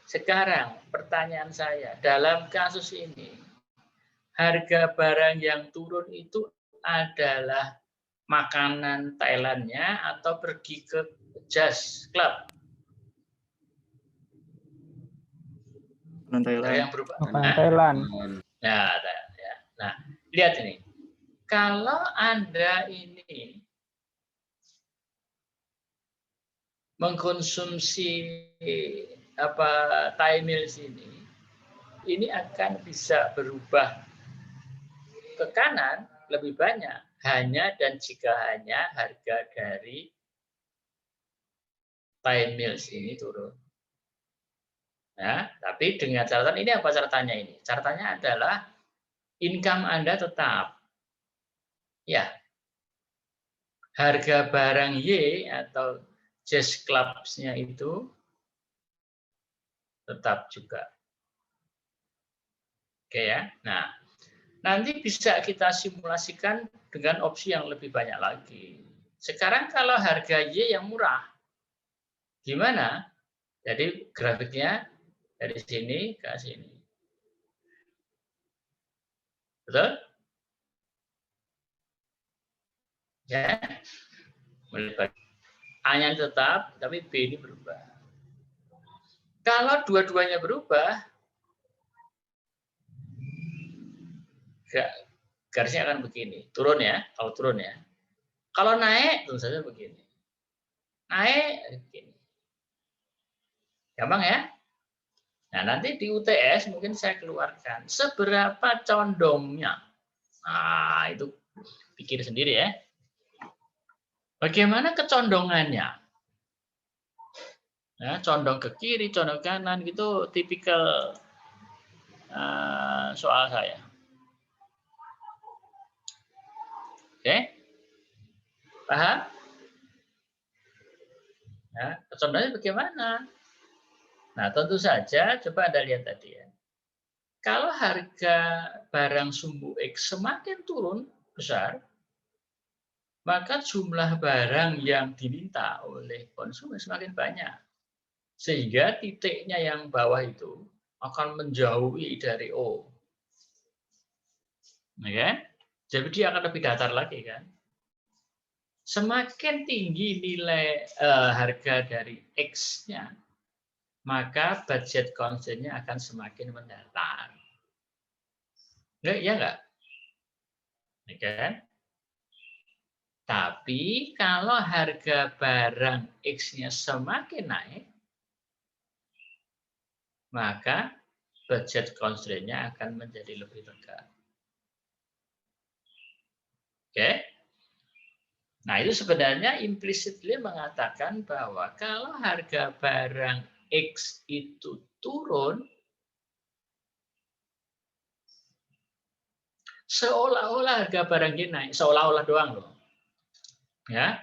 Sekarang pertanyaan saya, dalam kasus ini, harga barang yang turun itu adalah makanan Thailandnya atau pergi ke jazz club? Makanan Thailand. Yang berubah. Makanan Thailand. Nah, lihat ini. Kalau Anda ini mengkonsumsi Thai meals ini akan bisa berubah ke kanan lebih banyak hanya dan jika hanya harga dari Thai meals ini turun. Nah, tapi dengan catatan ini apa catatannya ini? Catatannya adalah income Anda tetap. Ya. Harga barang Y atau jazz clubs-nya itu tetap juga. Oke ya. Nah, nanti bisa kita simulasikan dengan opsi yang lebih banyak lagi. Sekarang kalau harga Y yang murah, gimana? Jadi grafiknya dari sini ke sini. Betul? Ya. A-nya tetap, tapi B ini berubah. Kalau dua-duanya berubah, garisnya akan begini. Turun ya, kalau turun ya. Kalau naik, tentu saja begini. Naik, begini. Gampang ya? Nah, nanti di UTS mungkin saya keluarkan seberapa condongnya. Nah, itu pikir sendiri ya. Bagaimana kecondongannya? Nah, condong ke kiri, condong ke kanan, gitu tipikal soal saya. Oke? Paham? Nah, kecondongannya bagaimana? Nah, tentu saja, coba Anda lihat tadi ya. Kalau harga barang sumbu X semakin turun besar, maka jumlah barang yang diminta oleh konsumen semakin banyak. Sehingga titiknya yang bawah itu akan menjauhi dari O. Okay? Jadi dia akan lebih datar lagi kan. Semakin tinggi nilai harga dari X-nya, maka budget constraint-nya akan semakin mendatar. Iya nggak? Okay? Tapi kalau harga barang X-nya semakin naik, maka budget constraint-nya akan menjadi lebih tegak. Oke? Nah, itu sebenarnya implicitly mengatakan bahwa kalau harga barang X itu turun, seolah-olah harga barang Y naik, seolah-olah doang loh. Ya.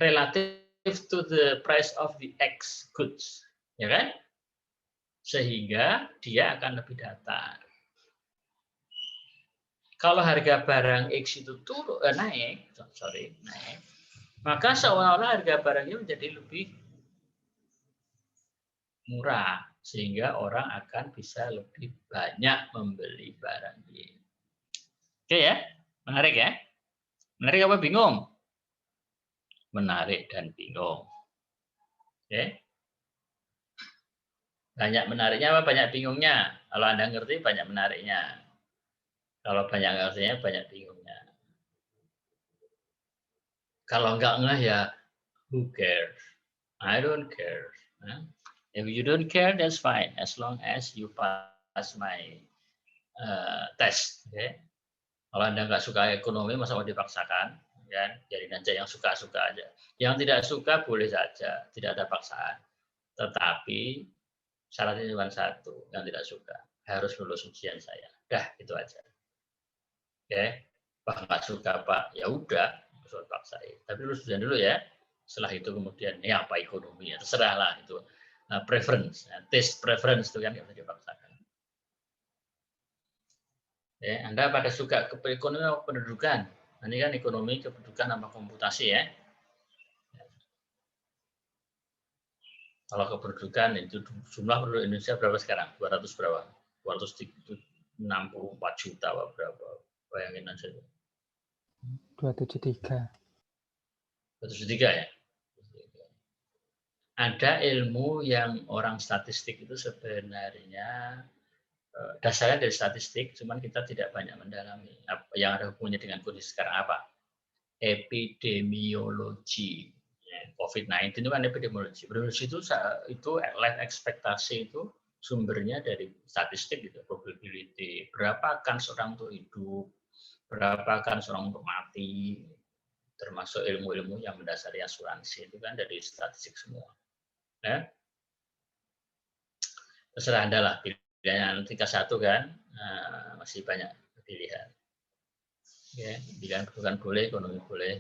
Relative to the price of the X goods. Ya kan? Sehingga dia akan lebih datar. Kalau harga barang X itu naik, maka seolah-olah harga barangnya menjadi lebih murah, sehingga orang akan bisa lebih banyak membeli barang Y. Oke ya, menarik ya? Menarik apa bingung? Menarik dan bingung. Oke? Banyak menariknya apa banyak bingungnya? Kalau Anda ngerti banyak menariknya. Kalau banyak ngertinya banyak bingungnya. Kalau enggak ngeh ya, who cares? I don't care. If you don't care, that's fine. As long as you pass my tes. Okay. Kalau Anda nggak suka ekonomi, masa mau dipaksakan? Kan? Biarin aja yang suka-suka aja. Yang tidak suka boleh saja, tidak ada paksaan. Tetapi syaratnya cuma satu, yang tidak suka harus lulus ujian saya. Dah, itu aja. Oke, Pak nggak suka Pak, ya udah, harus paksain. Tapi lulus ujian dulu ya. Setelah itu kemudian ya apa ekonomi ya terserah lah itu. Preference, taste preference itu kan yang dipaksakan. Ya, Anda pada suka ke ekonomi atau pendidikan? Ini kan ekonomi, kependudukan, sama komputasi ya. Kalau kependudukan itu jumlah penduduk Indonesia berapa sekarang? 200 berapa? 264 juta apa berapa? Bayangin aja. 273. 273 ya? Ada ilmu yang orang statistik itu sebenarnya dasarnya dari statistik, cuman kita tidak banyak mendalami. Yang ada hubungannya dengan kondisi sekarang apa? Epidemiologi. COVID-19 itu kan epidemiologi. Epidemiologi itu life ekspektasi itu sumbernya dari statistik gitu, probability. Berapa kan seorang untuk hidup, berapa kan seorang untuk mati, termasuk ilmu-ilmu yang mendasari asuransi itu kan dari statistik semua. Ya. Terserah Anda lah pilihannya nanti K1 kan masih banyak pilihan. Ya, pilihan bukan boleh, ekonomi boleh.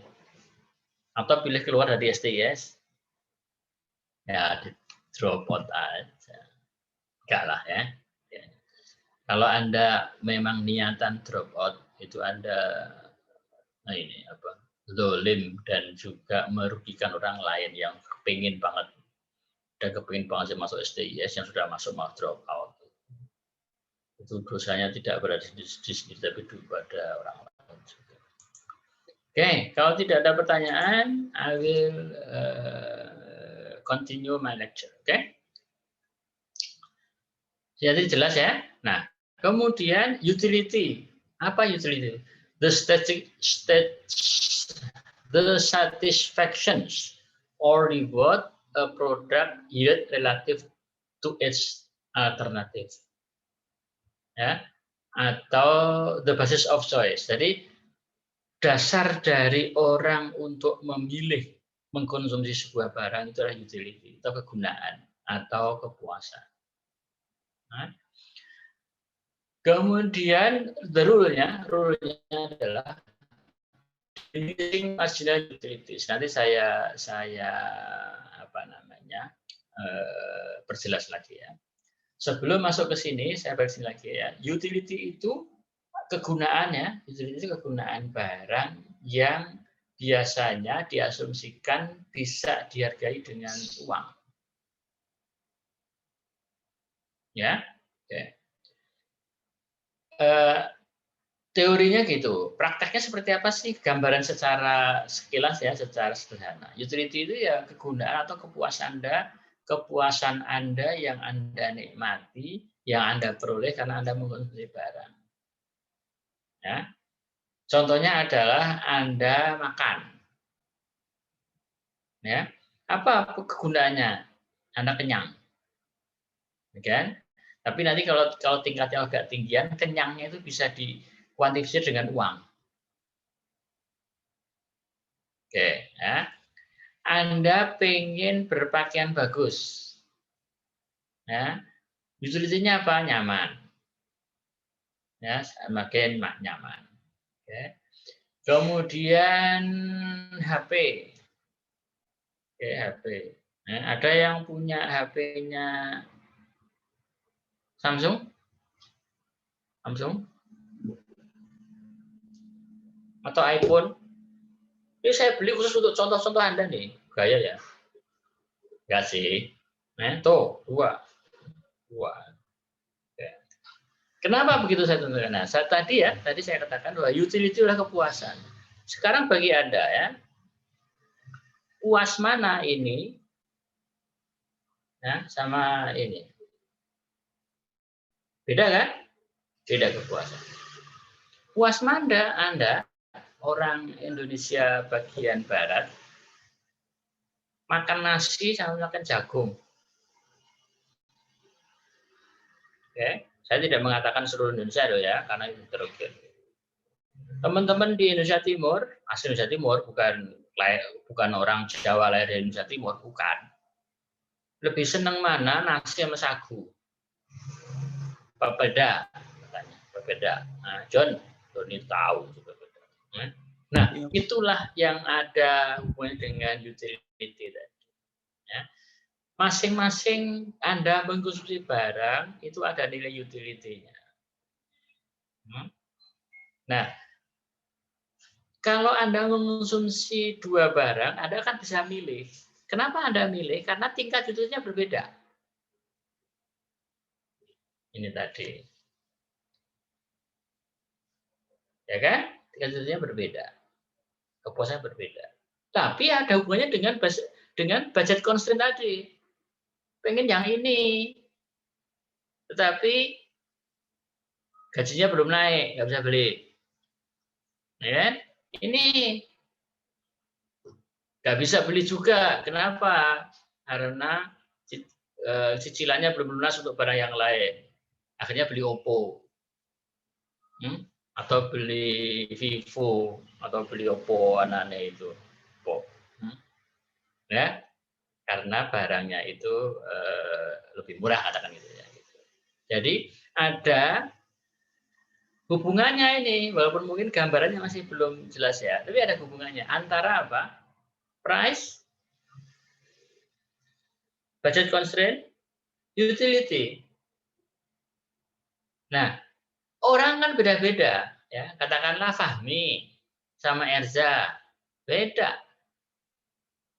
Atau pilih keluar dari STIS, ya di drop out aja. Enggak lah ya. Kalau Anda memang niatan drop out, itu Anda zolim dan juga merugikan orang lain yang kepingin banget. Dan kepingin banget masuk STIS yang sudah masuk malah drop out. Itu dosanya tidak berada di sendiri, tapi pada orang lain juga. Oke, kalau tidak ada pertanyaan, I will continue my lecture. Oke? Jadi jelas ya. Nah, kemudian utility. Apa utility? The satisfactions or reward a product yield relative to its alternative. Ya, atau the basis of choice. Jadi dasar dari orang untuk memilih mengkonsumsi sebuah barang itu adalah utility atau kegunaan atau kepuasan. Nah, kemudian the rule-nya adalah diminishing marginal utilities. Nanti saya perjelas lagi ya. Sebelum masuk ke sini saya perjelas lagi ya. Utility itu kegunaannya, utility itu kegunaan barang yang biasanya diasumsikan bisa dihargai dengan uang. Ya, oke. Teorinya gitu. Prakteknya seperti apa sih? Gambaran secara sekilas ya, secara sederhana. Utility itu ya kegunaan atau kepuasan Anda yang Anda nikmati, yang Anda peroleh karena Anda mengkonsumsi barang. Ya. Contohnya adalah Anda makan. Ya. Apa kegunaannya? Anda kenyang. Kan? Tapi nanti kalau tingkatnya agak tinggian, kenyangnya itu bisa dikuantifikasi dengan uang. Oke, ya. Anda pengen berpakaian bagus. Ya. Utility-nya apa? Nyaman. Ya, semakin nyaman. Oke. Kemudian HP. Oke, HP. Nah, ada yang punya HP-nya Samsung? Atau iPhone? Ini saya beli khusus untuk contoh-contoh Anda nih. Gaya ya? Enggak sih. Nah, tuh, dua. Kenapa begitu saya tentukan? Nah, tadi saya katakan bahwa utility adalah kepuasan. Sekarang bagi Anda ya, puas mana ini ya, sama ini? Beda kan? Beda kepuasan. Puas mana Anda, orang Indonesia bagian barat, makan nasi sama makan jagung. Oke. Saya tidak mengatakan seluruh Indonesia loh ya, karena itu heterogen. Teman-teman di Indonesia Timur, asli Indonesia Timur, bukan orang Jawa lahir dari Indonesia Timur, bukan. Lebih senang mana nasi sama sagu? Berbeda, katanya. Berbeda. Nah, Johnny tahu juga berbeda. Nah, itulah yang ada hubungannya dengan utility tadi. Ya. Masing-masing Anda mengkonsumsi barang itu ada nilai utility-nya. Nah, kalau Anda mengkonsumsi dua barang, Anda kan bisa milih. Kenapa Anda milih? Karena tingkat utility-nya berbeda. Ini tadi. Ya kan? Tingkat utility-nya berbeda. Kepuasannya berbeda. Tapi ada hubungannya dengan budget constraint tadi. Pengen yang ini. Tetapi gajinya belum naik, nggak bisa beli. Ya kan? Ini nggak bisa beli juga. Kenapa? Karena cicilannya belum lunas untuk barang yang lain. Akhirnya beli Oppo. Atau beli Vivo. Atau beli Oppo anaknya itu. Oppo. Ya, karena barangnya itu lebih murah, katakan gitu ya. Jadi ada hubungannya ini, walaupun mungkin gambarannya masih belum jelas ya, tapi ada hubungannya antara apa? Price, budget constraint, utility. Nah, orang kan beda-beda, ya. Katakanlah Fahmi sama Erza, beda.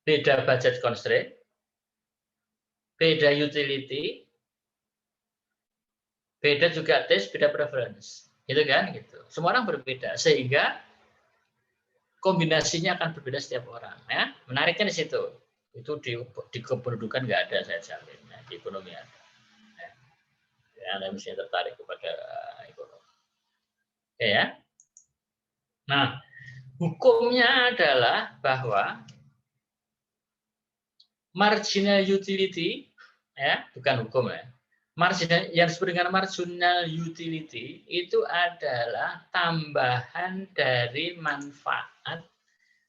Beda budget constraint, beda utility, beda juga taste, beda preference. Gitu kan? Gitu. Semua orang berbeda, sehingga kombinasinya akan berbeda setiap orang. Ya. Menariknya di situ. Itu di kependudukan nggak ada, saya jamin. Ya. Di ekonomi ada. Ya. Anda misalnya tertarik kepada ekonomi. Oke, ya. Nah, hukumnya adalah bahwa marginal utility, ya, bukan hukum ya. Marginal, yang disebut dengan marginal utility itu adalah tambahan dari manfaat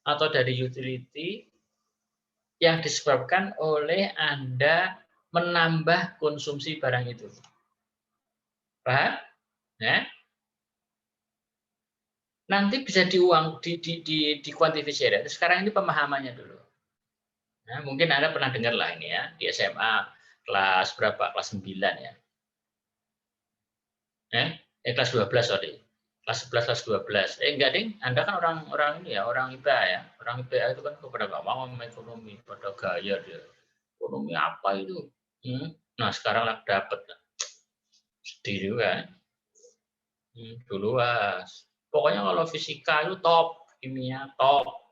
atau dari utility yang disebabkan oleh Anda menambah konsumsi barang itu. Paham? Ya? Nanti bisa dikuantifikasi. Sekarang ini pemahamannya dulu. Nah, mungkin Anda pernah dengar lah ini ya, di SMA kelas berapa? Kelas 9 ya. Kelas 12, sorry. Kelas 11, kelas 12. Enggak, Ding. Anda kan orang ini ya, orang IPA ya. Orang IPA itu kan pada nggak mau sama ekonomi, pada gaya dia. Ekonomi apa itu? Nah, sekarang lah dapat. Sedih juga. Dulu pokoknya kalau fisika itu top, kimia top,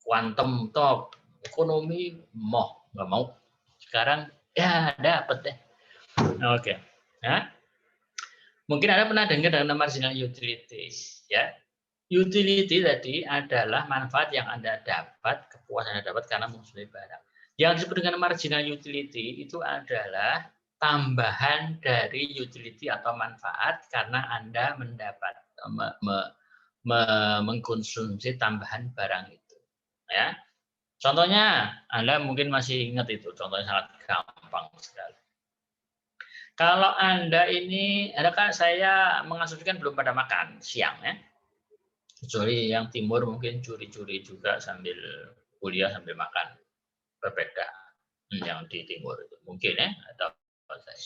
kuantum top, ekonomi nggak mau. Sekarang ya dapat deh. Oke. Nah, mungkin Anda pernah dengar dengan marginal utility, ya. Utility tadi adalah manfaat yang Anda dapat, kepuasan Anda dapat karena mengkonsumsi barang. Yang disebut dengan marginal utility itu adalah tambahan dari utility atau manfaat karena Anda mendapat mengkonsumsi tambahan barang itu. Ya. Contohnya, Anda mungkin masih ingat itu, contohnya sangat gampang sekali. Kalau Anda ini, kan saya mengasumsikan belum pada makan siang ya. Kecuali yang timur mungkin curi-curi juga sambil kuliah sambil makan. Berbeda yang di timur itu mungkin ya, atau saya.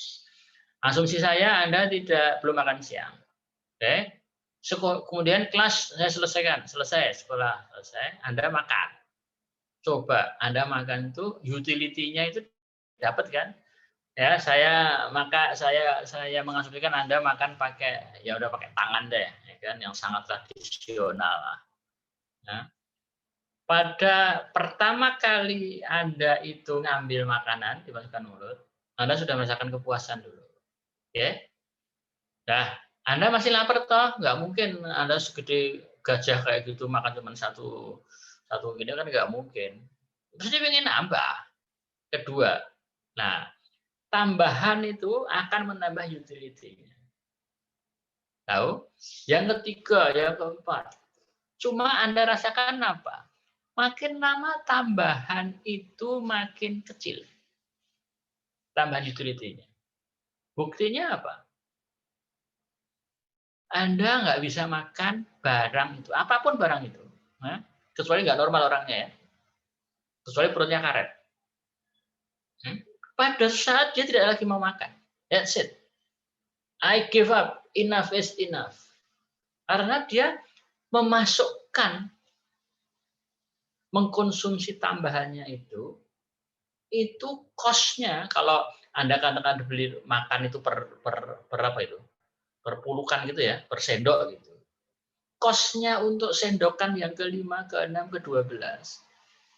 Asumsi saya Anda belum makan siang. Oke. Kemudian kelas saya selesai sekolah selesai, Anda makan. Coba Anda makan itu utility-nya itu dapat kan? Ya, saya mengasumsikan Anda makan pakai tangan deh, ya kan, yang sangat tradisional lah. Nah, pada pertama kali Anda itu ngambil makanan dimasukkan mulut, Anda sudah merasakan kepuasan dulu. Oke? Nah, Anda masih lapar toh? Nggak mungkin Anda segede gajah kayak gitu makan cuma satu gini kan nggak mungkin. Terus dia pengen nambah. Kedua, nah tambahan itu akan menambah utility-nya. Tahu? Yang ketiga, yang keempat. Cuma Anda rasakan apa? Makin lama tambahan itu makin kecil. Tambahan utility-nya. Buktinya apa? Anda nggak bisa makan barang itu, apapun barang itu. Kecuali nggak normal orangnya ya. Kecuali perutnya karet. Pada saat dia tidak lagi mau makan. That's it. I give up. Enough is enough. Karena dia memasukkan, mengkonsumsi tambahannya itu cost-nya kalau Anda katakan beli makan itu per apa itu? Per pulukan gitu ya, per sendok gitu. Cost-nya untuk sendokan yang ke-5, ke-6, ke-12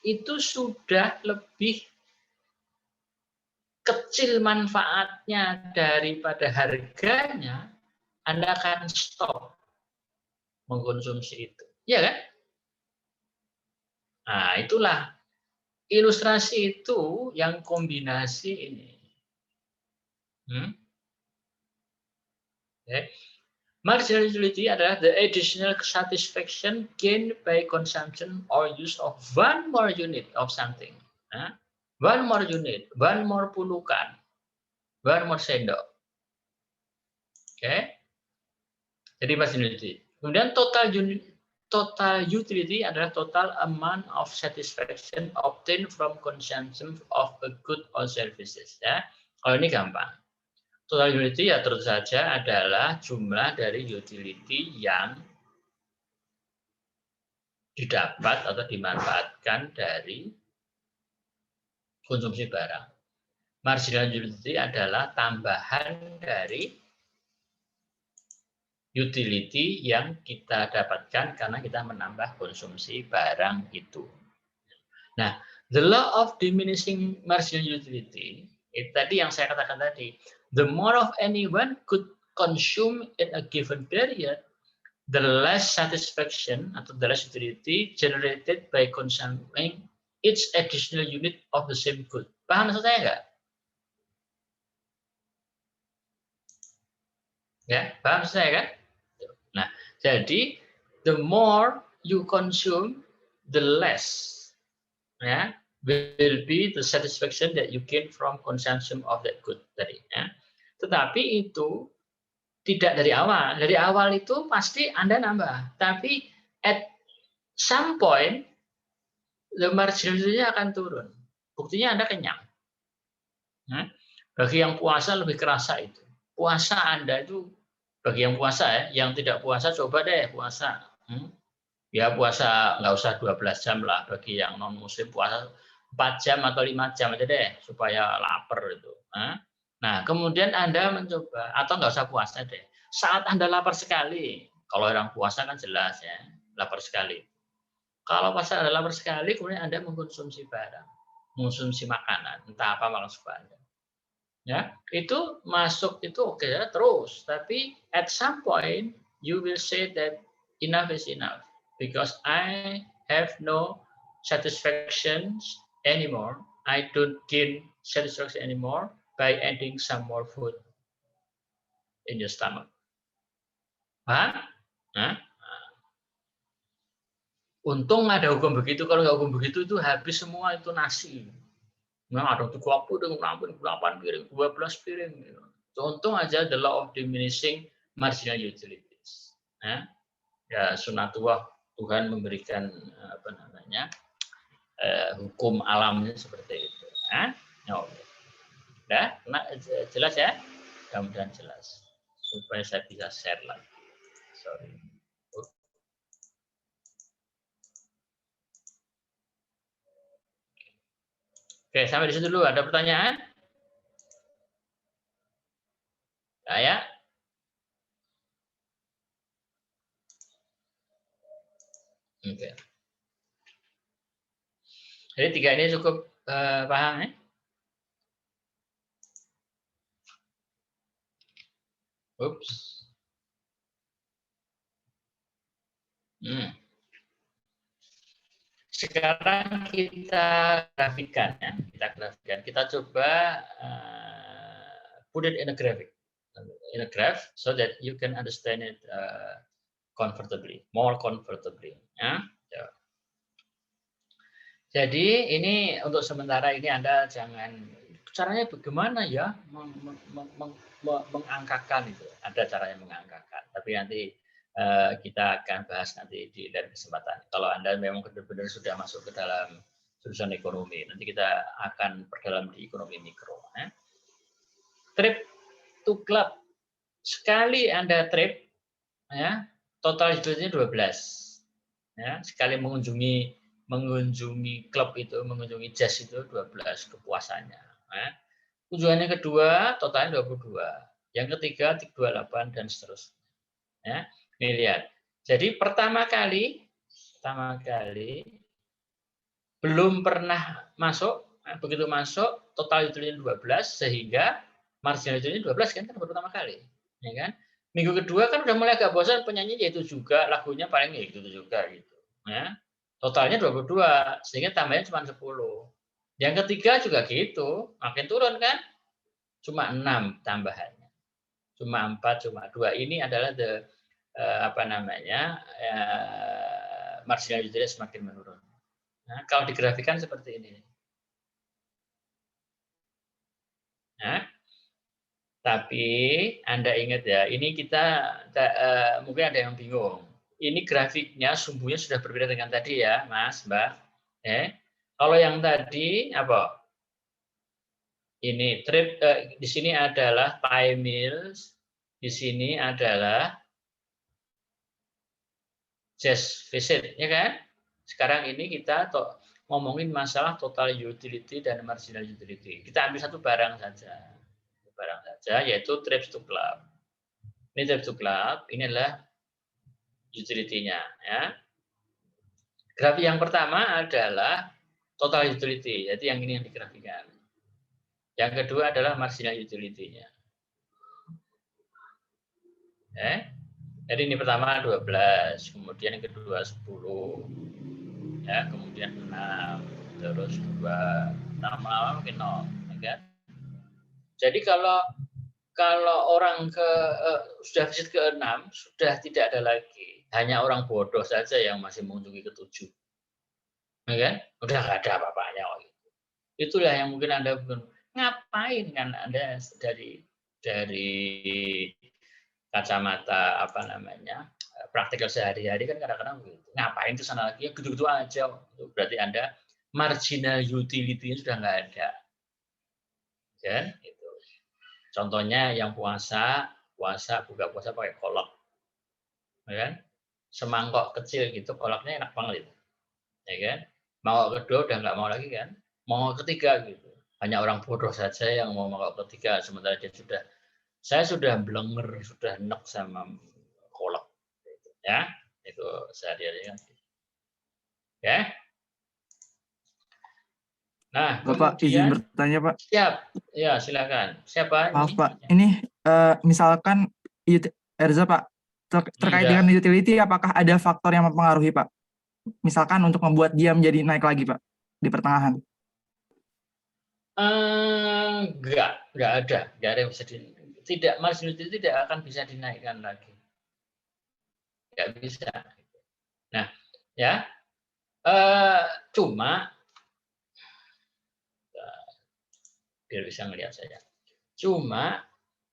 itu sudah lebih kecil manfaatnya daripada harganya, Anda akan stop mengkonsumsi itu. Iya kan? Nah, itulah ilustrasi itu yang kombinasi ini. Okay. Marginal utility adalah the additional satisfaction gained by consumption or use of one more unit of something. One more unit, one more pulukan, one more sendok. Oke. Jadi marginal utility. Kemudian total utility adalah total amount of satisfaction obtained from consumption of a good or services. Ya. Kalau ini gampang. Total utility ya tentu saja adalah jumlah dari utility yang didapat atau dimanfaatkan dari konsumsi barang. Marginal utility adalah tambahan dari utility yang kita dapatkan karena kita menambah konsumsi barang itu. Nah, the law of diminishing marginal utility, itu tadi yang saya katakan tadi, the more of anyone could consume in a given period, the less satisfaction atau the less utility generated by consuming each additional unit of the same good. Paham maksud saya nggak? Ya, paham maksud saya kan? Nah, jadi the more you consume, the less ya will be the satisfaction that you gain from consumption of that good tadi. Ya. Tetapi itu tidak dari awal. Dari awal itu pasti Anda nambah. Tapi at some point the marginality akan turun. Buktinya Anda kenyang. Ya. Bagi yang puasa lebih kerasa itu. Puasa Anda itu bagi yang puasa ya, yang tidak puasa coba deh puasa. Ya puasa nggak usah 12 jam lah, bagi yang non muslim puasa 4 jam atau 5 jam aja deh supaya lapar itu. Nah kemudian Anda mencoba atau nggak usah puasa deh. Saat Anda lapar sekali, kalau orang puasa kan jelas ya lapar sekali. Kalau pas Anda lapar sekali, kemudian Anda mengkonsumsi barang, mengkonsumsi makanan, entah apa makan suka Anda. Ya, itu masuk itu oke ya, terus, tapi at some point you will say that enough is enough because I have no satisfaction anymore. I don't gain satisfaction anymore by adding some more food in your stomach. Paham? Nah, untung ada hukum begitu. Kalau nggak hukum begitu itu habis semua itu nasi. Nah, ada 20 dengan 8 piring, 12 piring. Untung aja the law of diminishing marginal utilities. Ya sunatullah Tuhan memberikan apa namanya hukum alamnya seperti itu. Nah, jelas ya? Mudah-mudahan jelas supaya saya bisa share lagi. Sorry. Oke, sampai di situ dulu. Ada pertanyaan? Saya? Oke. Jadi 3 ini cukup paham ya? Ups. Sekarang kita grafikan ya, kita coba put it in a graph, so that you can understand it more comfortably. Ya. Jadi ini untuk sementara ini Anda jangan, caranya bagaimana ya mengangkakan itu. Ada caranya mengangkakan, tapi nanti kita akan bahas nanti di lain kesempatan. Kalau Anda memang benar-benar sudah masuk ke dalam jurusan ekonomi, nanti kita akan perdalam di ekonomi mikro. Trip to club, sekali Anda trip, ya, total utility 12. Ya, sekali mengunjungi klub itu, mengunjungi jazz itu 12 kepuasannya. Ya. Tujuannya kedua totalnya 22. Yang ketiga 28 dan seterusnya. Ya. Ini lihat. Jadi pertama kali belum pernah masuk, begitu masuk total utility 12 sehingga marginal utility 12 kan baru pertama kali, ya kan? Minggu kedua kan udah mulai agak bosan, penyanyi itu juga, lagunya paling itu juga gitu. Ya. Totalnya 22, sehingga tambahnya cuma 10. Yang ketiga juga gitu, makin turun kan? Cuma 6 tambahannya. Cuma 4, cuma 2. Ini adalah marginal utility semakin menurun. Nah, kalau digrafikan seperti ini. Nah, tapi Anda ingat ya, ini kita mungkin ada yang bingung. Ini grafiknya sumbunya sudah berbeda dengan tadi ya, Mas, Mbak. Kalau yang tadi apa? Ini trip di sini adalah time meals, di sini adalah jazz visit, ya kan? Sekarang ini kita ngomongin masalah total utility dan marginal utility. Kita ambil satu barang saja, yaitu trips to club. Ini trips to club, ini adalah utility-nya. Ya. Grafik yang pertama adalah total utility, yaitu yang ini yang digrafikan. Yang kedua adalah marginal utility-nya. Jadi ini pertama 12, kemudian yang kedua 10, ya, kemudian 6, terus 2, lama-lama mungkin 0. Ya. Jadi kalau orang sudah visit ke 6, sudah tidak ada lagi. Hanya orang bodoh saja yang masih mengunjungi ke 7. Ya kan? Udah nggak ada apa-apanya. Gitu. Itulah yang mungkin Anda ngapain kan Anda dari kacamata praktikal sehari-hari kan kadang-kadang begitu. Ngapain ke sana lagi? Gitu-gitu aja. Berarti Anda marginal utility-nya sudah nggak ada. Kan? Gitu. Contohnya yang puasa buka puasa pakai kolak. Ya kan? Semangkok kecil gitu, kolaknya enak banget itu. Ya kan? Mangkok kedua udah nggak mau lagi kan? Mangkok ketiga gitu. Hanya orang bodoh saja yang mau mangkok ketiga, sementara saya sudah blenger, sudah enek sama kolak. Ya, itu sehari-hari kan. Ya. Nah, Bapak kemudian, izin bertanya, Pak. Siap. Ya, silakan. Siapa? Maaf, Pak. Ini misalkan Erza, Pak, terkait dengan utility, apakah ada faktor yang mempengaruhi, Pak? Misalkan untuk membuat dia menjadi naik lagi, Pak, di pertengahan. Enggak ada yang bisa marginal utility tidak akan bisa dinaikkan lagi. Enggak bisa. Nah, ya. Cuma biar bisa melihat saya. Cuma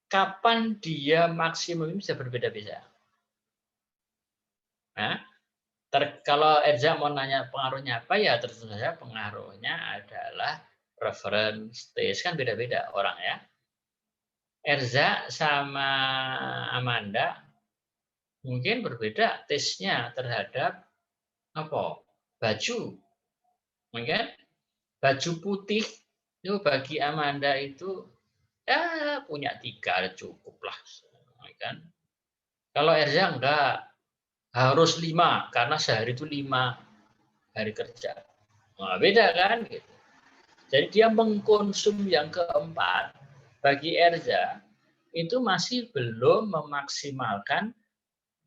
kapan dia maksimum bisa berbeda-beda. Nah, kalau Erza mau nanya pengaruhnya apa, ya tentu saja pengaruhnya adalah reference taste, kan beda-beda orang ya. Erza sama Amanda mungkin berbeda taste-nya terhadap baju. Mungkin baju putih itu bagi Amanda itu ya punya 3 cukup lah. Kan? Kalau Erza enggak, harus 5 karena sehari itu 5 hari kerja. Nah, beda kan gitu. Jadi dia mengkonsum yang keempat. Bagi Erza itu masih belum memaksimalkan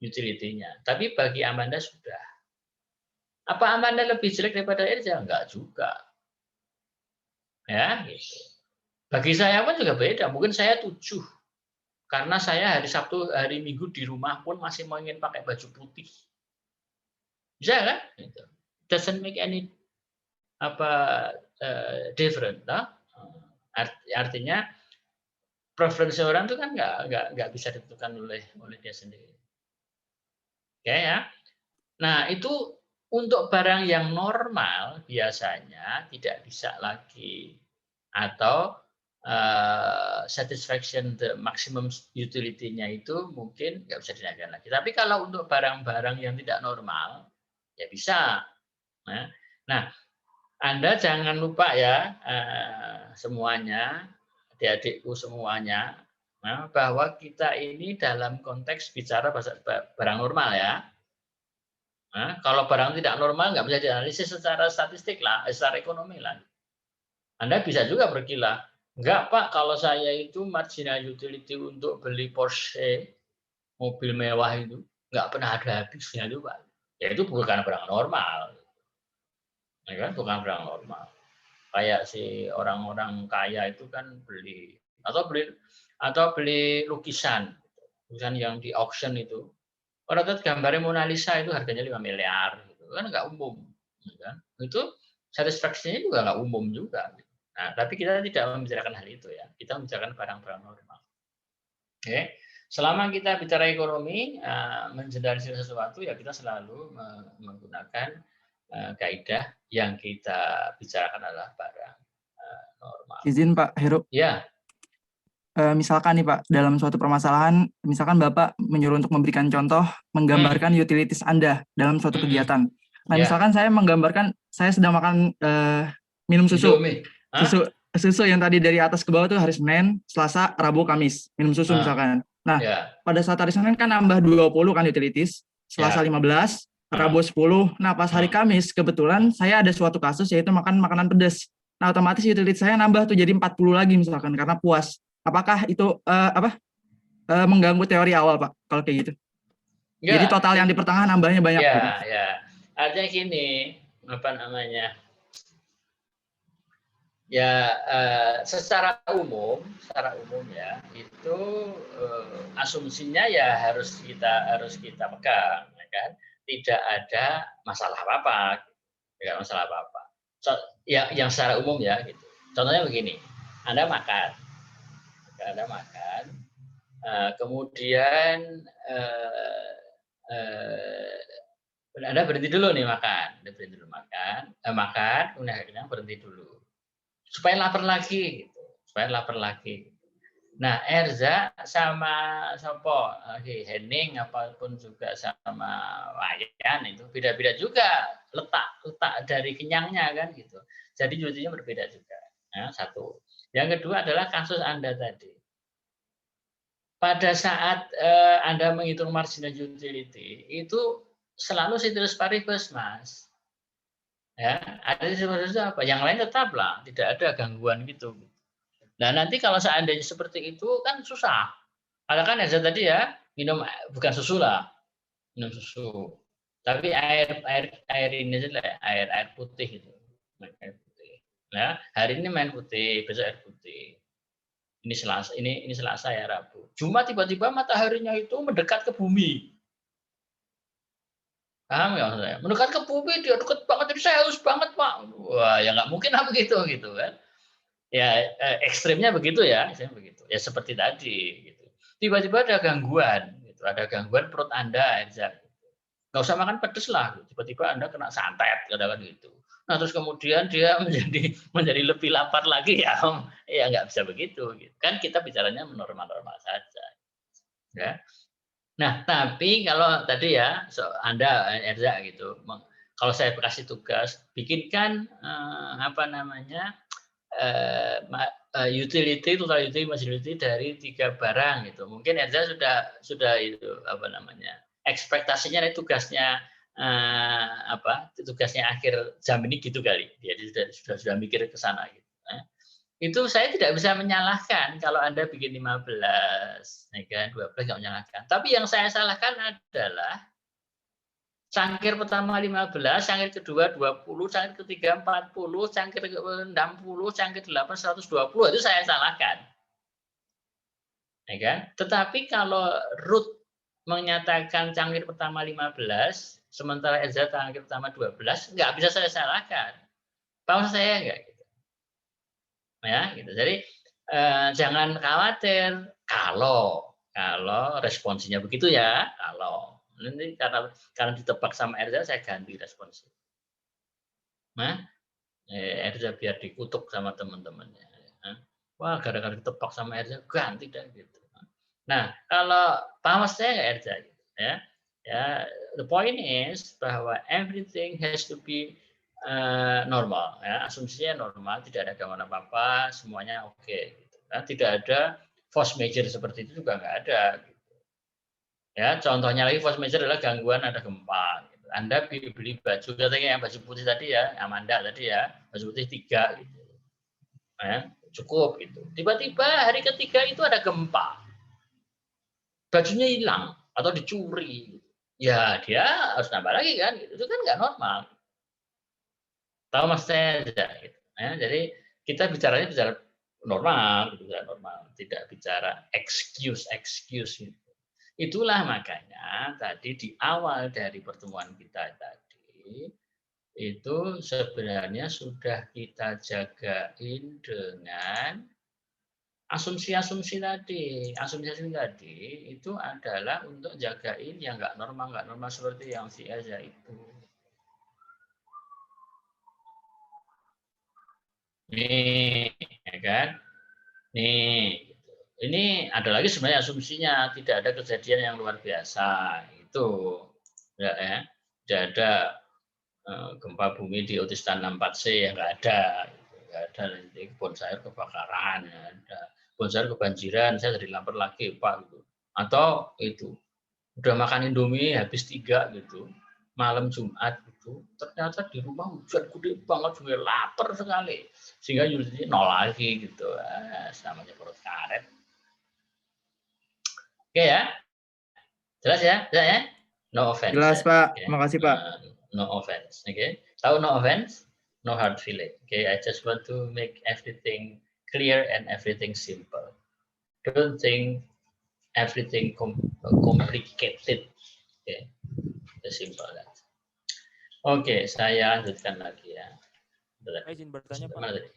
utility-nya. Tapi bagi Amanda sudah. Apa Amanda lebih jelek daripada Erza? Enggak juga. Ya, gitu. Bagi saya pun juga beda. Mungkin saya 7 karena saya hari Sabtu, hari Minggu di rumah pun masih mau ingin pakai baju putih. Bisa kan? Gitu. Doesn't make any different. Artinya preferensi orang itu kan nggak bisa ditentukan oleh dia sendiri. Oke ya. Nah itu untuk barang yang normal biasanya tidak bisa lagi atau satisfaction the maximum utility-nya itu mungkin nggak bisa dinaikkan lagi. Tapi kalau untuk barang-barang yang tidak normal ya bisa. Nah, Anda jangan lupa ya semuanya, adik-adikku semuanya, bahwa kita ini dalam konteks bicara barang normal ya. Kalau barang tidak normal nggak bisa dianalisis secara statistik lah, secara ekonomi lah. Anda bisa juga berkilah. Enggak Pak, kalau saya itu marginal utility untuk beli Porsche, mobil mewah itu, nggak pernah ada habisnya itu Pak. Ya itu bukan barang normal. Ya kan, bukan barang normal. Kayak si orang-orang kaya itu kan beli lukisan yang di auction itu. Orang lihat gambarnya Mona Lisa itu harganya 5 miliar gitu. Kan nggak umum. Kan? Itu satisfaksinya juga nggak umum juga. Nah, tapi kita tidak membicarakan hal itu ya. Kita membicarakan barang-barang normal. Oke. Selama kita bicara ekonomi, menjelaskan sesuatu ya kita selalu menggunakan kaidah yang kita bicarakan adalah barang normal. Izin Pak Heru. Ya. Misalkan nih Pak, dalam suatu permasalahan, misalkan Bapak menyuruh untuk memberikan contoh, menggambarkan utilities Anda dalam suatu kegiatan. Nah, misalkan saya menggambarkan, saya sedang makan minum susu. Susu yang tadi dari atas ke bawah tuh hari Senin, Selasa, Rabu, Kamis. Minum susu misalkan. Nah, pada saat hari Senin kan nambah 20 kan utilities, Selasa 15, Rabu 10. Nah, pas hari Kamis, kebetulan saya ada suatu kasus yaitu makan makanan pedas. Nah, otomatis utilities saya nambah tuh jadi 40 lagi misalkan, karena puas. Apakah itu mengganggu teori awal Pak kalau kayak gitu? Ya, jadi total yang di pertengahan nambahnya banyak. Ya, gitu. Ya. Artinya gini, ya secara umum ya itu asumsinya ya harus kita pegang, ya kan? Tidak ada masalah apa-apa, tidak masalah apa-apa. Ya, yang secara umum ya gitu. Contohnya begini, Anda makan, kemudian Anda berhenti dulu nih makan, kemudian berhenti dulu, supaya lapar lagi, gitu. Nah, Erza sama Sopo, Henning apapun juga sama Wayan itu beda-beda juga letak dari kenyangnya kan gitu. Jadi jadinya berbeda juga. Nah, satu. Yang kedua adalah kasus Anda tadi. Pada saat Anda menghitung marginal utility itu selalu ceteris paribus, Mas. Ya, ada ceteris paribus apa? Yang lain tetaplah, tidak ada gangguan gitu. Nah, nanti kalau seandainya seperti itu kan susah. Ada kan Eza tadi ya, minum bukan susu lah, minum susu. Tapi air ini saja, air putih itu. Air putih. Nah, hari ini main putih, besok air putih. Ini Selasa ya, Rabu. Cuma tiba-tiba mataharinya itu mendekat ke bumi. Paham ya maksud saya? Mendekat ke bumi, dia dekat banget, jadi saya haus banget, Pak. Wah, ya nggak mungkin lah begitu kan. Ya ekstrimnya begitu ya, ya seperti tadi gitu. Tiba-tiba ada gangguan gitu, ada gangguan perut Anda, nggak usah makan pedes lah, tiba-tiba Anda kena santet katakan gitu. Nah, terus kemudian dia menjadi lebih lapar lagi ya nggak bisa begitu gitu. Kan kita bicaranya normal-normal saja. Ya. Nah, tapi kalau tadi ya Anda Erza gitu, kalau saya kasih tugas bikinkan utility total utility dari 3 barang gitu. Mungkin Erza sudah itu ekspektasinya dari tugasnya tugasnya akhir jam ini gitu kali. Jadi sudah mikir ke sana gitu. Itu saya tidak bisa menyalahkan kalau Anda bikin 15, ya kan, 12 nggak menyalahkan. Tapi yang saya salahkan adalah Cangkir pertama 15, cangkir kedua 20, cangkir ketiga 40, cangkir 60, cangkir 8 120, itu saya salahkan. Ya kan? Tetapi kalau Ruth menyatakan cangkir pertama 15, sementara Ezra cangkir pertama 12, nggak bisa saya salahkan. Paham saya nggak? Gitu. Ya, gitu. Jadi jangan khawatir kalau responsinya begitu ya, kalau nanti karena ditebak sama Erza, saya ganti responsnya. Nah, Erza biar dikutuk sama teman-temannya. Wah, gara-gara ditebak sama Erza, ganti dan gitu. Nah, kalau paham saya nggak Erza? Ya, the point is bahwa everything has to be normal. Ya, asumsinya normal, tidak ada gangguan apa-apa, semuanya oke. Gitu. Nah, tidak ada force major seperti itu juga nggak ada. Ya, contohnya lagi force major adalah gangguan ada gempa. Gitu. Anda beli baju, katanya yang baju putih tadi ya, Amanda tadi ya, baju putih 3 gitu. Ya, cukup gitu. Tiba-tiba hari ketiga itu ada gempa. Bajunya hilang atau dicuri. Ya, dia harus nambah lagi kan, gitu. Itu kan nggak normal. Tahu mas saya gitu. Ya, jadi kita bicara normal, tidak bicara excuse gitu. Itulah makanya tadi di awal dari pertemuan kita tadi itu sebenarnya sudah kita jagain dengan asumsi-asumsi tadi. Asumsi-asumsi tadi itu adalah untuk jagain yang nggak normal seperti yang si Eza itu. Nih, ya kan? Nih, ini ada lagi sebenarnya asumsinya tidak ada kejadian yang luar biasa itu, ya, tidak ada gempa bumi di Otista 64C yang nggak ada nanti kebun sayur kebakaran, ya, ada kebun sayur kebanjiran, saya dari lapar lagi Pak gitu, atau itu udah makan Indomie habis 3 gitu malam Jumat gitu, ternyata di rumah hujan gede banget juga lapar sekali sehingga utility 0 lagi gitu, namanya perut karet. Oke ya, jelas ya, no offense. Jelas Pak, makasih Pak. No offense, okay. Tahu no offense, no hard feeling. Okay, I just want to make everything clear and everything simple. Don't think everything complicated. Okay, simple that. Oke, saya lanjutkan lagi ya. Izin bertanya Pak.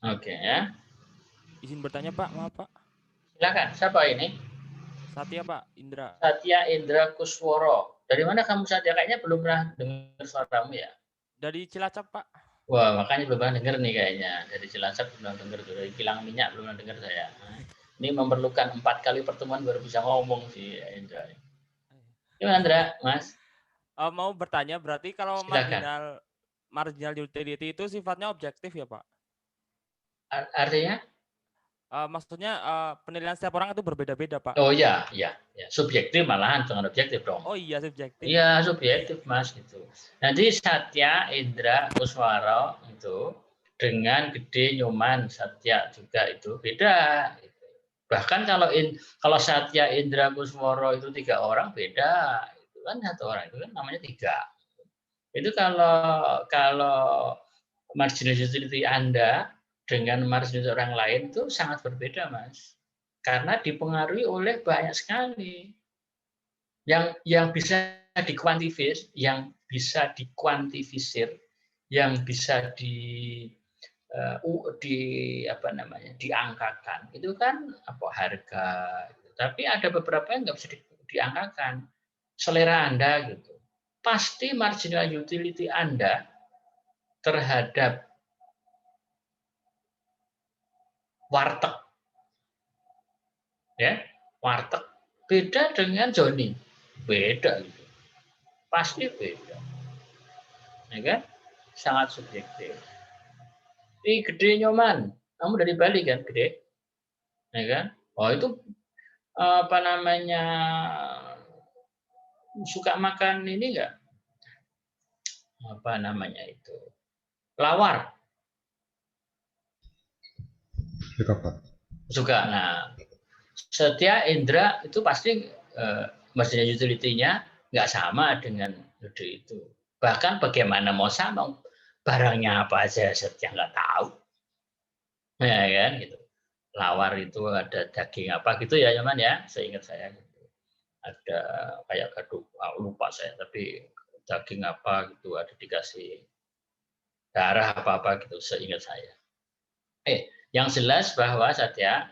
Oke ya. Izin bertanya Pak, maaf Pak. Silakan, siapa ini? Satya Pak, Indra. Satya Indra Kusworo. Dari mana kamu Satya? Kayaknya belum pernah dengar suaramu ya? Dari Cilacap Pak. Wah, makanya belum pernah dengar nih kayaknya. Dari Cilacap belum pernah dengar, dari kilang minyak belum pernah dengar saya. Ini memerlukan 4 kali pertemuan baru bisa ngomong sih Indra. Gimana Indra, Mas? Mau bertanya, berarti kalau marginal utility itu sifatnya objektif ya Pak? Artinya? Maksudnya penilaian setiap orang itu berbeda-beda Pak. Oh iya, subjektif malahan, jangan objektif dong. Oh iya, subjektif. Iya, subjektif Mas gitu. Nanti Satya Indra Kusworo itu dengan Gede Nyoman Satya juga itu beda. Bahkan kalau Satya Indra Kusworo itu 3 orang beda. Itu kan 1 orang itu kan namanya 3. Itu kalau marginal utility Anda dengan marginal orang lain itu sangat berbeda, Mas. Karena dipengaruhi oleh banyak sekali yang bisa dikuantifisir, yang bisa diangkakan. Itu kan harga. Tapi ada beberapa yang nggak bisa diangkakan. Selera Anda gitu. Pasti marginal utility Anda terhadap warteg, ya, warteg beda dengan Joni, beda gitu, pasti beda, ya kan? Sangat subjektif. Ini Gede Nyoman, kamu dari Bali kan, Gede, ya kan? Oh itu suka makan ini enggak? Itu lawar. Suka. Nah, Satya Indra itu pasti marginal utility-nya nggak sama dengan yudi itu. Bahkan bagaimana mau sama, barangnya apa aja saya nggak tahu, ya kan gitu. Lawar itu ada daging apa gitu ya, cuman ya, seingat saya gitu. Ada kayak gado, lupa saya, tapi daging apa gitu, ada dikasih darah apa-apa gitu, seingat saya. Yang jelas bahwa Satya,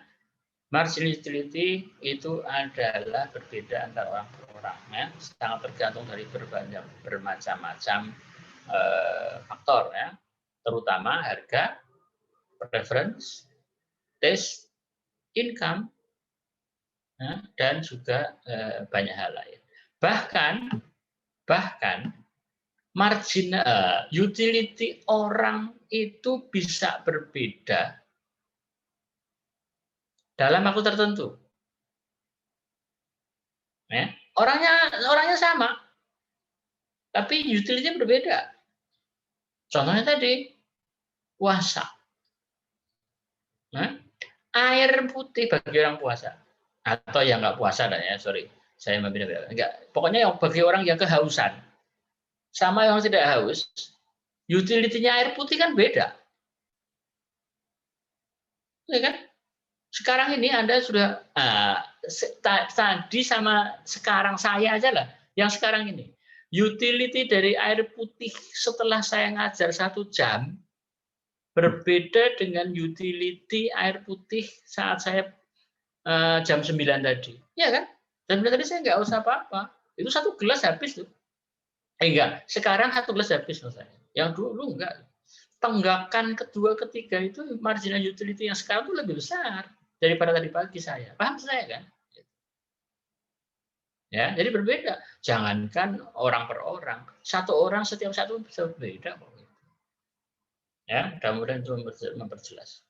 marginal utility itu adalah berbeda antara orang per orang, ya, sangat tergantung dari bermacam-macam faktor, ya, terutama harga, preference, taste, income, ya, dan juga banyak hal lain. Bahkan marginal utility orang itu bisa berbeda dalam waktu tertentu. Ya, orangnya sama, tapi utility berbeda. Contohnya tadi puasa. Nah, air putih bagi orang puasa atau yang nggak puasa, ya, sorry, saya membeda. Enggak, pokoknya yang bagi orang yang kehausan sama yang tidak haus, utility-nya air putih kan beda, ya kan? Sekarang ini Anda sudah tadi sama sekarang saya aja lah, yang sekarang ini utility dari air putih setelah saya ngajar 1 jam berbeda dengan utility air putih saat saya jam 9 tadi, ya kan? Jam 9 tadi saya nggak usah apa-apa, itu 1 gelas habis tuh. Enggak, sekarang 1 gelas habis saya. Yang dulu enggak. Tenggakan kedua, ketiga itu marginal utility yang sekarang itu lebih besar daripada tadi pagi saya. Paham saya kan? Ya, jadi berbeda. Jangankan orang per orang, satu orang setiap satu bisa berbeda. Ya, mudah-mudahan itu memperjelas.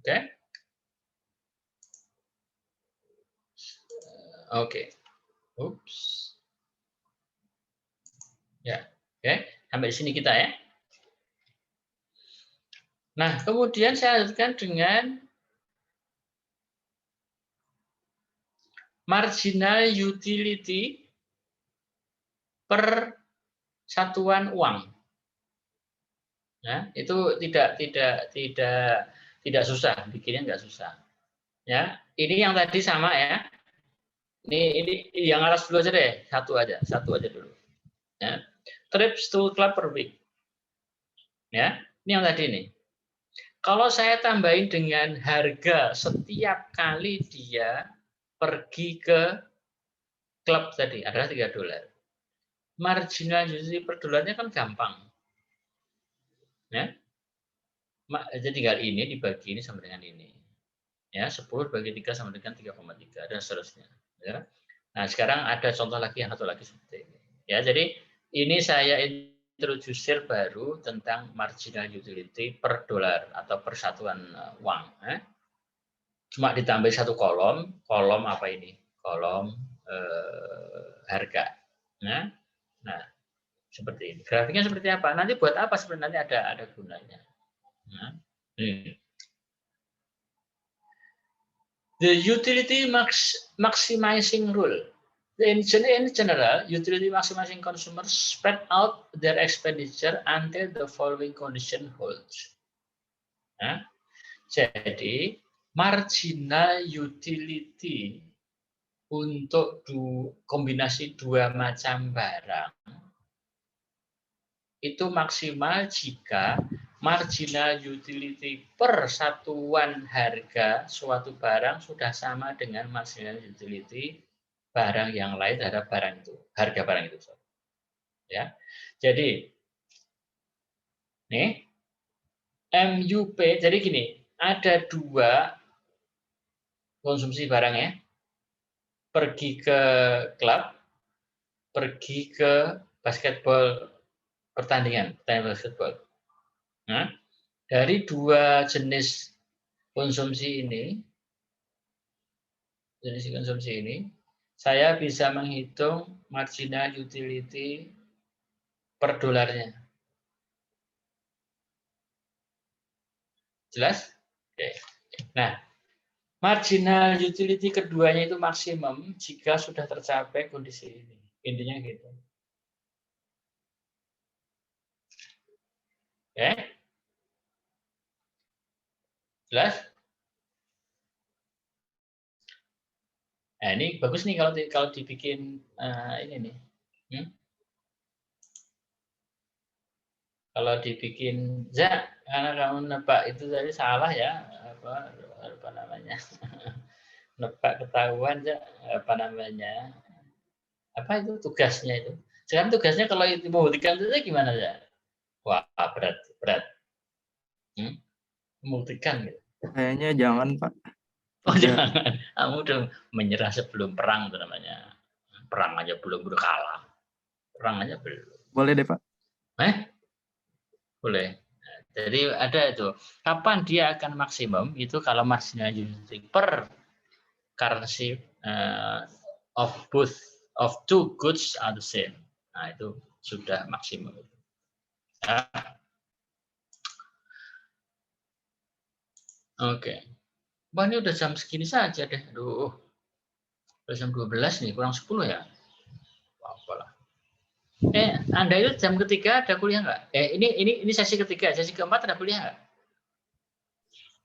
Oke? Oke. Oops. Ya, oke. Sampai di sini kita ya. Nah, kemudian saya lanjutkan dengan marginal utility per satuan uang. Nah, itu tidak susah, bikinnya nggak susah. Ya, ini yang tadi sama ya. Ini yang atas dulu aja deh, satu aja dulu. Ya. Trips to club per week. Ya, ini yang tadi nih. Kalau saya tambahin dengan harga setiap kali dia pergi ke klub tadi adalah $3. Marginal utility per dolarnya kan gampang. Ya. Jadi tinggal ini dibagi ini sama dengan ini. Ya, 10 bagi 3 sama dengan 3,3 dan seterusnya. Ya. Nah, sekarang ada contoh lagi yang satu lagi seperti ini. Ya, jadi ini saya introducer baru tentang marginal utility per dolar atau persatuan uang. Cuma ditambah 1 kolom apa ini? Kolom harga. Nah, seperti ini. Grafiknya seperti apa? Nanti buat apa sebenarnya, ada gunanya. Nah, ini. The utility maximizing rule. In general, utility maximizing consumers spread out their expenditure until the following condition holds. Nah, jadi marginal utility untuk kombinasi 2 macam barang itu maksimal jika marginal utility per satuan harga suatu barang sudah sama dengan marginal utility barang yang lain terhadap barang itu, harga barang itu. Ya, jadi nih MUP, jadi gini, ada 2 konsumsi barang ya, pergi ke klub, pergi ke pertandingan basketball. Nah, dari 2 jenis konsumsi ini, saya bisa menghitung marginal utility per dolarnya. Jelas? Oke. Nah, marginal utility keduanya itu maksimum jika sudah tercapai kondisi ini. Intinya gitu. Oke? Jelas? Nah, ini bagus nih kalau dibikin ini nih. Kalau dibikin karena kamu nebak itu tadi salah ya, apa namanya? Nebak ketahuan apa namanya? Apa itu tugasnya itu? Sekarang tugasnya kalau itu membuktikan itu gimana ya? Wah, berat. Membuktikan gitu. Kayaknya jangan, Pak. Oh, jangan. Kamu udah menyerah sebelum perang itu namanya. Perang aja belum udah kalah. Perang aja belum. Boleh deh, Pak. Boleh. Nah, jadi ada itu. Kapan dia akan maksimum? Itu kalau marginal utility per currency of two goods are the same. Nah, itu sudah maksimum. Ya. Oke. Wah, ini udah jam segini saja deh. Aduh. Udah jam 12 nih, kurang 10 ya. Apalah. Anda itu jam ketiga ada kuliah nggak? Ini sesi ketiga, sesi keempat ada kuliah nggak?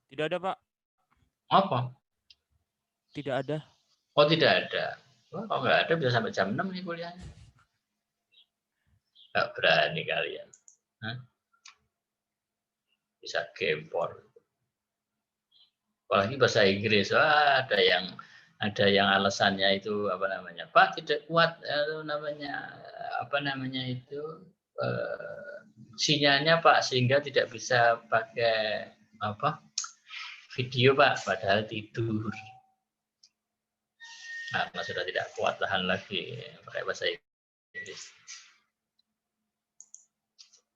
Tidak ada, Pak. Apa? Tidak ada. Oh, tidak ada. Wah, kalau nggak ada bisa sampai jam 6 nih kuliahnya. Nggak berani kalian. Bisa gempor. Apalagi bahasa Inggris. Wah, ada yang alasannya itu apa namanya? Pak tidak kuat sinyalnya Pak sehingga tidak bisa pakai video Pak, padahal tidur. Nah, sudah tidak kuat tahan lagi pakai bahasa Inggris.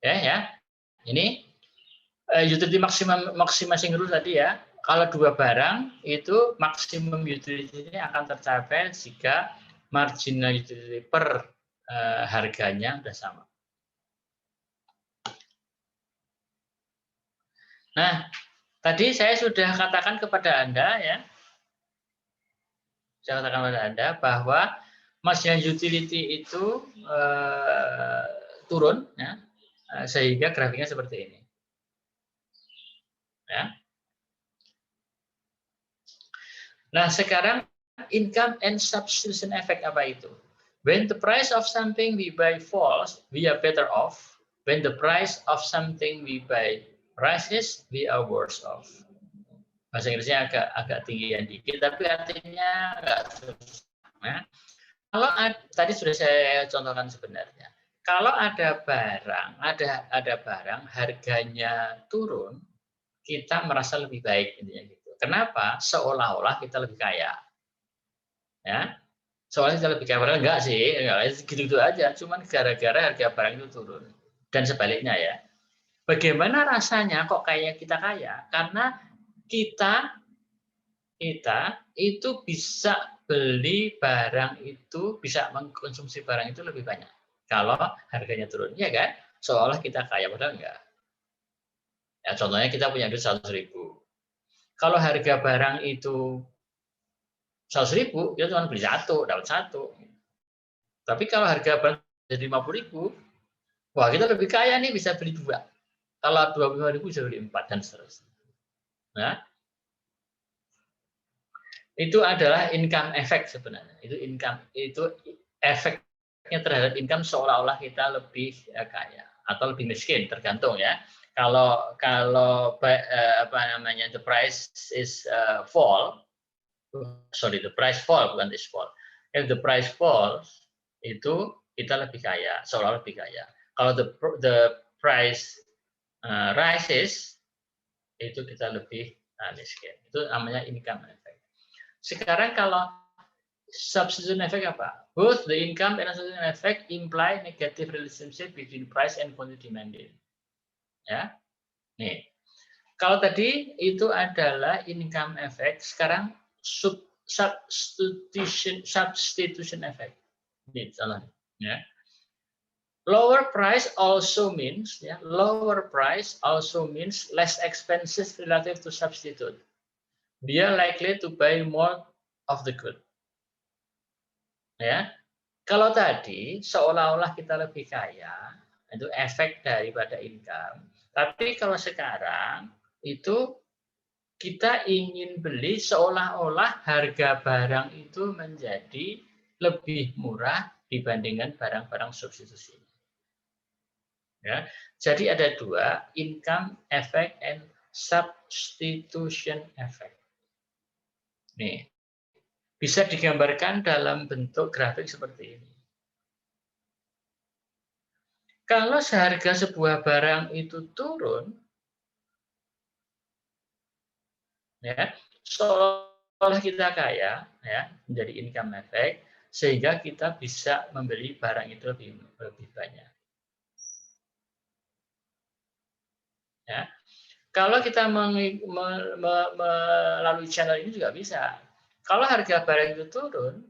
Ya. Ini utility maximizing rule tadi ya. Kalau dua barang itu maksimum utility-nya akan tercapai jika marginal utility per harganya sudah sama. Nah, tadi saya sudah katakan kepada Anda ya. Saya katakan kepada Anda bahwa marginal utility itu turun ya, sehingga grafiknya seperti ini. Ya. Nah, sekarang income and substitution effect apa itu? When the price of something we buy falls, we are better off. When the price of something we buy rises, we are worse off. Bahasa Inggrisnya agak tinggian dikit, tapi artinya agak susah. Ya. Kalau tadi sudah saya contohkan sebenarnya. Kalau ada barang harganya turun, kita merasa lebih baik intinya gitu. Kenapa? Seolah-olah kita lebih kaya. Ya. Seolah kita lebih kaya, padahal enggak sih, gitu-gitu aja, cuman gara-gara harga barang itu turun. Dan sebaliknya ya. Bagaimana rasanya kok kayak kita kaya? Karena kita itu bisa beli barang itu, bisa mengkonsumsi barang itu lebih banyak. Kalau harganya turun, ya kan? Seolah kita kaya, padahal enggak. Ya, contohnya kita punya duit 100.000. Kalau harga barang itu 100.000, kita cuma beli satu, dapat satu. Tapi kalau harga barang jadi 50.000, wah kita lebih kaya nih, bisa beli 2. Kalau 25.000 bisa beli 4 dan seterusnya. Nah, itu adalah income effect sebenarnya. Itu efeknya terhadap income seolah-olah kita lebih kaya atau lebih miskin, tergantung ya. Kalau the price is the price fall bukan is fall. If the price falls, itu kita lebih kaya, seolah lebih kaya. Kalau the price rises, itu kita lebih miskin. Itu namanya income effect. Sekarang kalau substitution effect apa? Both the income and substitution effect imply negative relationship between price and quantity demanded. Ya, nih. Kalau tadi itu adalah income effect, sekarang substitution effect. Ini salah. Ya. Lower price also means less expensive relative to substitute. We are likely to buy more of the good. Ya. Kalau tadi seolah-olah kita lebih kaya, itu efek daripada income. Tapi kalau sekarang itu kita ingin beli seolah-olah harga barang itu menjadi lebih murah dibandingkan barang-barang substitusi. Ya, jadi ada dua, income effect and substitution effect. Nih, bisa digambarkan dalam bentuk grafik seperti ini. Kalau seharga sebuah barang itu turun, ya, seolah kita kaya, ya, menjadi income effect, sehingga kita bisa membeli barang itu lebih banyak. Ya. Kalau kita melalui channel ini juga bisa. Kalau harga barang itu turun,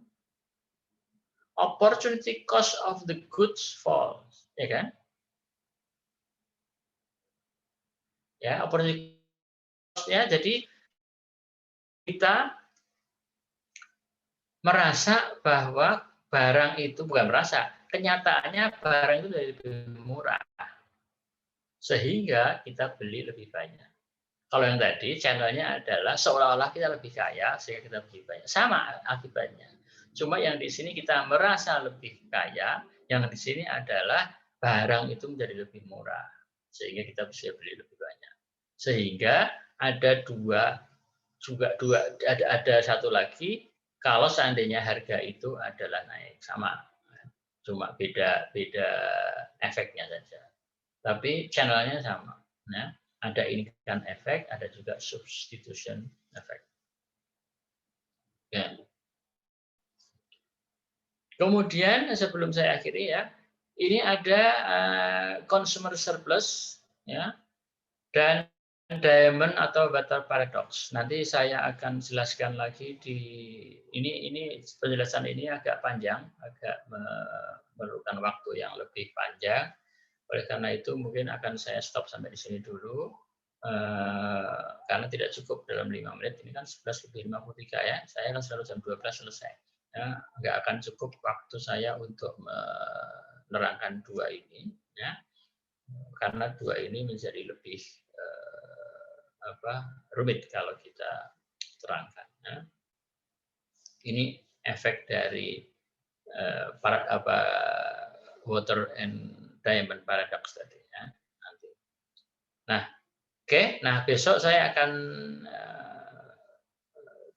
opportunity cost of the goods falls, ya kan? Ya, opportunity cost-nya jadi kita merasa bahwa barang itu bukan merasa, kenyataannya barang itu lebih murah. Sehingga kita beli lebih banyak. Kalau yang tadi channelnya adalah seolah-olah kita lebih kaya sehingga kita beli banyak. Sama akibatnya. Cuma yang di sini kita merasa lebih kaya, yang di sini adalah barang itu menjadi lebih murah sehingga kita bisa beli lebih banyak. Sehingga ada ada satu lagi, kalau seandainya harga itu adalah naik sama, cuma beda efeknya saja. Tapi channelnya sama. Nah, ada income effect, ada juga substitution effect. Ya. Kemudian sebelum saya akhiri ya, ini ada consumer surplus, ya, dan diamond atau Water paradox. Nanti saya akan jelaskan lagi di ini penjelasan ini agak panjang, agak memerlukan waktu yang lebih panjang. Oleh karena itu mungkin akan saya stop sampai di sini dulu. Karena tidak cukup dalam 5 menit. Ini kan 11:53 ya. Saya kan selalu jam 12 selesai. Ya, nggak akan cukup waktu saya untuk menerangkan dua ini. Ya. Karena dua ini menjadi lebih rumit kalau kita terangkan. Ya. Ini efek dari water and diamond paradox tadi. Ya. Nanti. Nah, oke. Nah, besok saya akan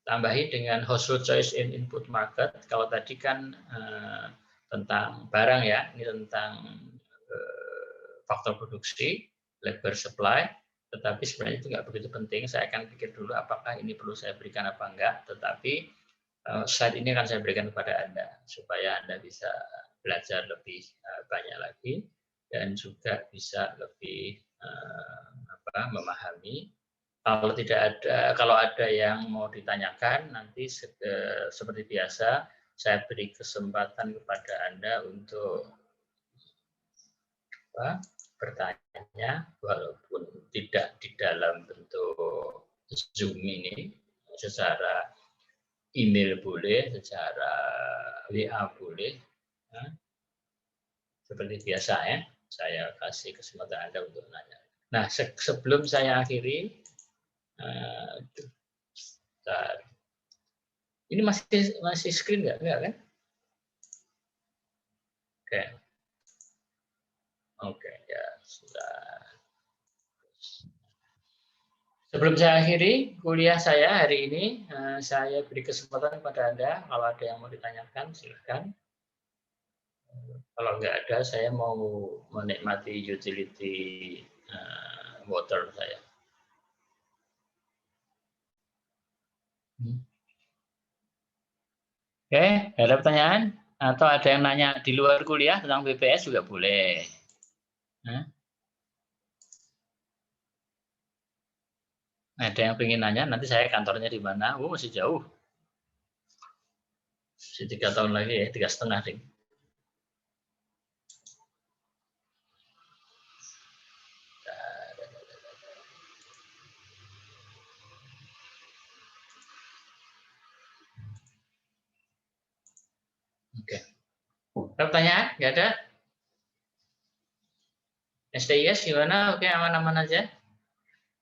tambahi dengan household choice in input market. Kalau tadi kan tentang barang ya, ini tentang faktor produksi, labor supply, tetapi sebenarnya itu nggak begitu penting. Saya akan pikir dulu apakah ini perlu saya berikan apa enggak, tetapi slide ini akan saya berikan kepada Anda, supaya Anda bisa belajar lebih banyak lagi, dan juga bisa lebih memahami. Kalau ada yang mau ditanyakan, nanti seperti biasa saya beri kesempatan kepada Anda untuk bertanya, walaupun tidak di dalam bentuk Zoom ini, secara email boleh, secara WA boleh, seperti biasa ya. Saya kasih kesempatan Anda untuk nanya. Nah, sebelum saya akhiri. Ini masih screen nggak kan? Oke, ya sudah. Sebelum saya akhiri kuliah saya hari ini, saya beri kesempatan kepada Anda. Kalau ada yang mau ditanyakan, silakan. Kalau nggak ada, saya mau menikmati utility water saya. Oke, ada pertanyaan? Atau ada yang nanya di luar kuliah tentang BPS juga boleh. Ada yang pengen nanya, nanti saya kantornya di mana? Masih jauh. Masih 3 tahun lagi ya, 3,5 ding. Oke. Pertanyaan? Nggak ada? STIS gimana? Oke, aman-aman aja.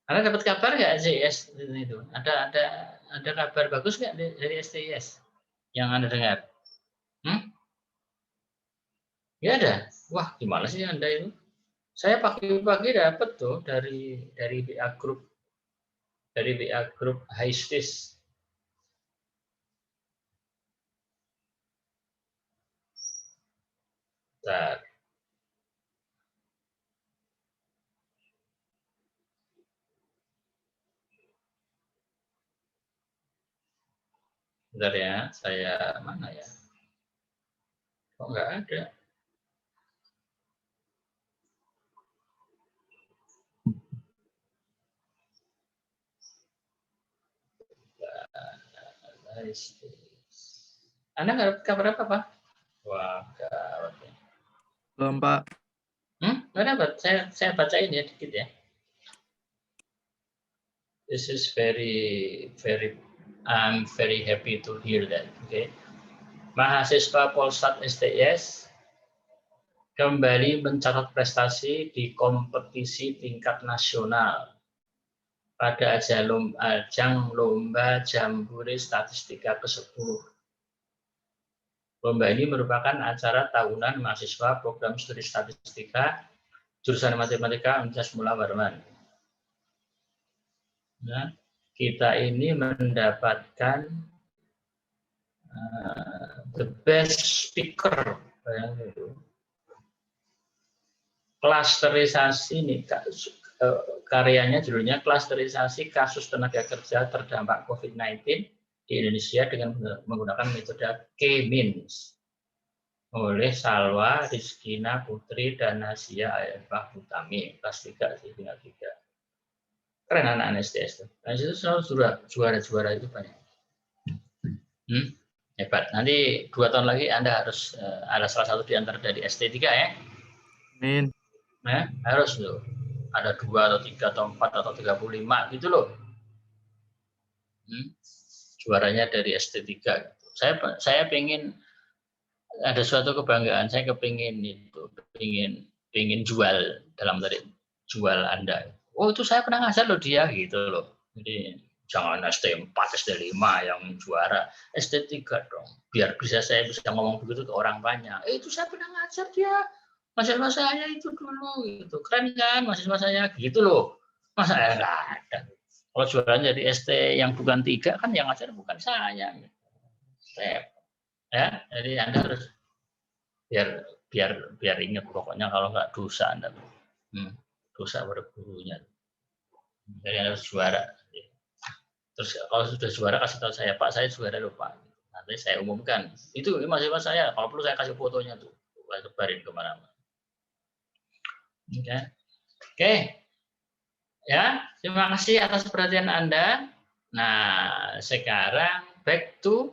Anda dapat kabar nggak STIS itu? Ada kabar bagus nggak dari STIS yang Anda dengar? Nggak ada. Wah, gimana sih Anda itu? Saya pagi-pagi dapat tuh dari WA Group Histis. Bentar. Bentar ya, saya mana ya? Kok nggak ada? Anda nggak dapat kabar apa, Pak? Wah, gawat ya. Belum, Pak. Nggak dapat. Saya bacain ya dikit ya. This is I'm very happy to hear that. Okay. Mahasiswa Polsat STIS kembali mencatat prestasi di kompetisi tingkat nasional pada ajang lomba Jambore Statistika ke-10. Lomba ini merupakan acara tahunan mahasiswa program studi statistika jurusan matematika Universitas Mula Warman. Nah, kita ini mendapatkan the best speaker. Klasterisasi ini karyanya judulnya klasterisasi kasus tenaga kerja terdampak COVID-19 di Indonesia dengan menggunakan metode K-means oleh Salwa Rizkina Putri dan Nasia Ayafah Utami kelas 3 tingkat 3. Keren anak-anak STS itu. Nah, itu selalu juara itu banyak. Hebat. Nanti 2 tahun lagi Anda harus ada salah satu di antara dari ST3 ya. Amin. Nah, harus loh. Ada 2 atau 3 atau 4 atau 35 gitu loh. Juaranya dari ST3. Saya pengen ada suatu kebanggaan. Saya kepingin jual dalam tadi jual Anda. Oh, itu saya pernah ngajar loh dia gitu loh. Jadi jangan ST4, ST5 yang juara, ST3 dong. Biar saya bisa ngomong begitu ke orang banyak. Itu saya pernah ngajar dia. Mahasiswa saya itu dulu gitu. Keren kan mahasiswa saya gitu loh. Masa nggak ada. Kalau juaranya dari ST yang bukan 3 kan yang ngajar bukan saya. Ya, jadi Anda harus biar ingat pokoknya kalau nggak dosa Anda. Dosa pada gurunya. Jadi Anda harus juara. Terus kalau sudah juara kasih tahu saya, Pak, saya juara loh, Pak. Nanti saya umumkan. Itu mahasiswa saya. Kalau perlu saya kasih fotonya tuh. Saya sebarin kemana-mana. Oke. Ya, terima kasih atas perhatian Anda. Nah, sekarang back to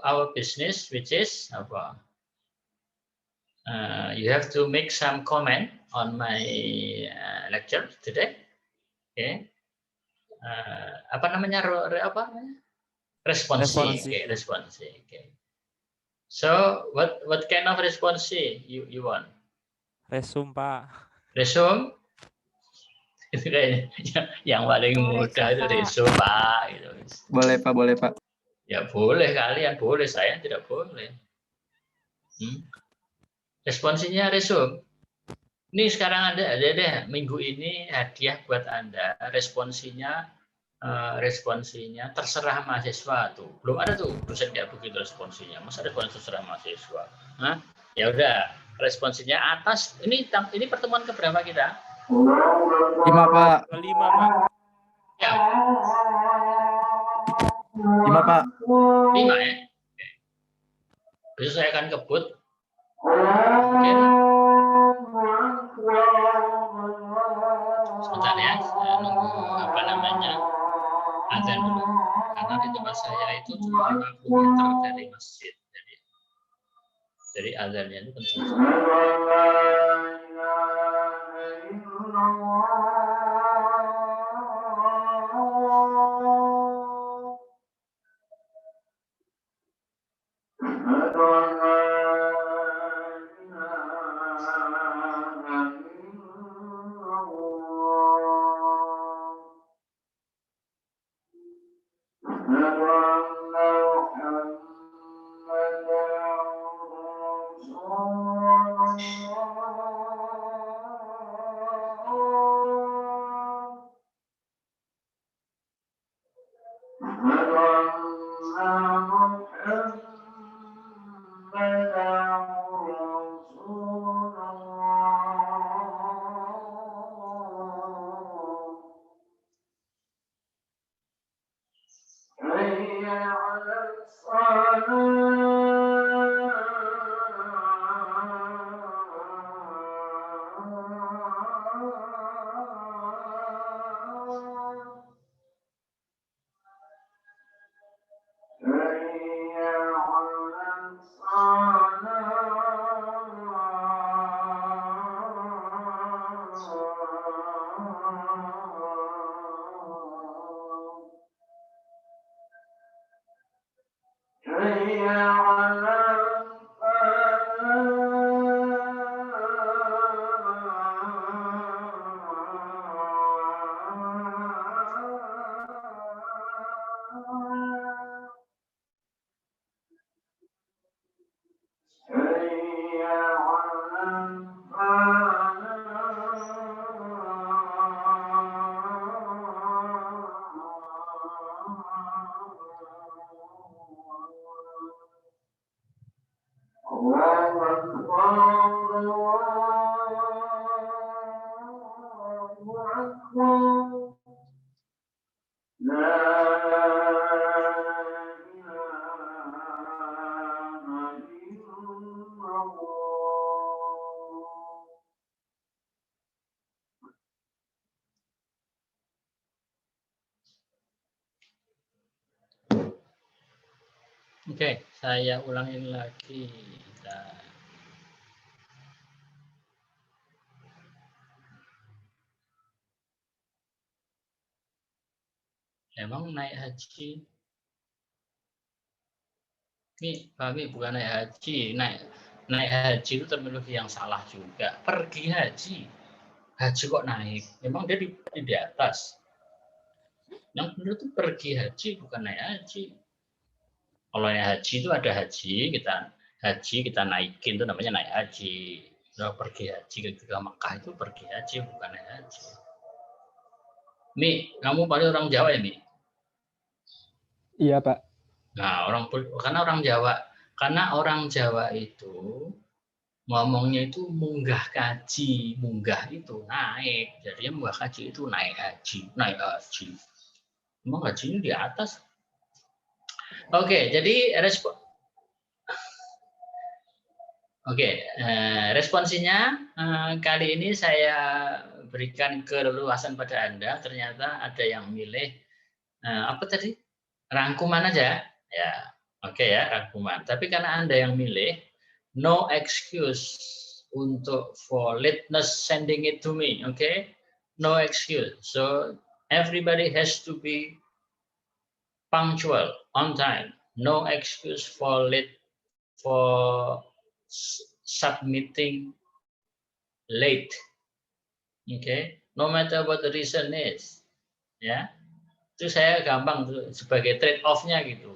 our business, which is apa? You have to make some comment on my lecture today. Okay. Apa namanya? Responsi. Okay, responsi. Okay. So, what kind of responsi you want? Resum, Pak. Resum? Itu kayaknya yang paling mudah itu resum, Pak. Gitu. Boleh, Pak. Boleh, Pak. Ya boleh, kalian boleh, saya tidak boleh. Responsinya resum. Ini sekarang ada deh minggu ini hadiah buat Anda. Responsinya terserah mahasiswa tuh. Belum ada tuh dosen kayak begitu responsinya. Masa responsi terserah mahasiswa? Hah? Ya udah, responsinya atas. Ini pertemuan keberapa kita? 5, Pak. 5, Pak. Ya. 5, Pak. 5 ya. Besok saya akan kebut. Mungkin sebentar ya, saya nunggu apa namanya azan dulu. Karena di tempat saya itu cuma 50 meter dari masjid. Jadi azannya itu kencang. Oke, saya ulangin lagi. Emang naik haji? Ini kami bukan naik haji, naik haji itu terminologi yang salah juga. Pergi haji, haji kok naik? Emang dia di atas. Yang benar itu pergi haji, bukan naik haji. Kalau naik haji itu ada haji, kita naikin itu namanya naik haji. Kalau pergi haji ke Mekah itu pergi haji, bukan naik haji. Mi, kamu paling orang Jawa ya, Mi? Iya, Pak. Nah, karena orang Jawa itu ngomongnya itu munggah kaji, munggah itu naik. Jadi munggah kaji itu naik haji. Emang hajinya di atas. Oke, jadi responsinya kali ini saya berikan keleluasan pada Anda. Ternyata ada yang milih apa tadi? Rangkuman aja. Ya, oke ya, rangkuman. Tapi karena Anda yang milih, no excuse for lateness sending it to me, okay? No excuse. So everybody has to be punctual, on time. No excuse for submitting late. Okay? No matter what the reason is. Ya. Itu saya gampang sebagai trade off-nya gitu.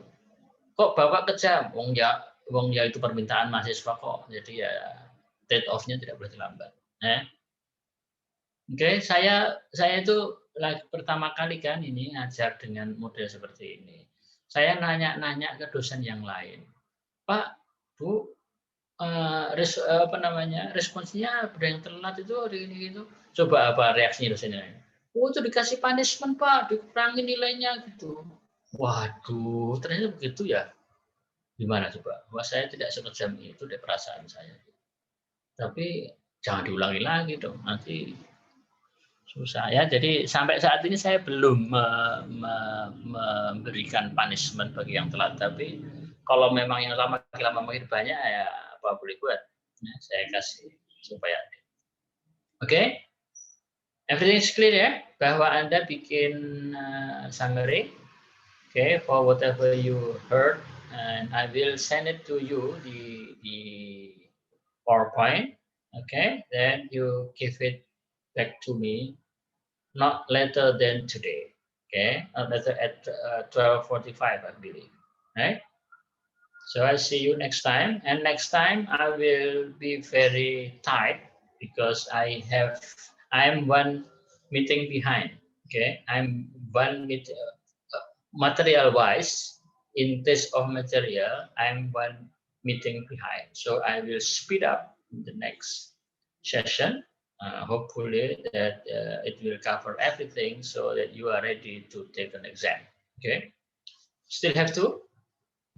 Kok Bapak kejam? Wong ya itu permintaan mahasiswa kok. Jadi ya trade off-nya tidak boleh terlambat. Oke, saya itu pertama kali kan ini ngajar dengan model seperti ini. Saya nanya-nanya ke dosen yang lain. Pak, Bu, responsinya ada yang telat itu ini gitu. Coba apa reaksinya dosennya? Oh, itu dikasih punishment, Pak, dikurangi nilainya gitu. Waduh, ternyata begitu ya. Gimana coba? Wah, saya tidak sekejam itu deh perasaan saya. Tapi jangan diulangi lagi dong, nanti susah ya. Jadi sampai saat ini saya belum memberikan punishment bagi yang telat. Tapi kalau memang yang lama makin banyak ya apa boleh buat. Ya, saya kasih supaya. Oke, everything is clear ya, bahwa Anda bikin summary, okay, for whatever you heard, and I will send it to you the PowerPoint, okay, then you give it back to me not later than today, Okay, at 12:45, I believe. Right? So I see you next time, and next time I will be very tight because I'm one meeting behind. Okay, I'm one material wise. In test of material, I'm one meeting behind. So I will speed up in the next session. Hopefully that it will cover everything so that you are ready to take an exam. Okay, still have to?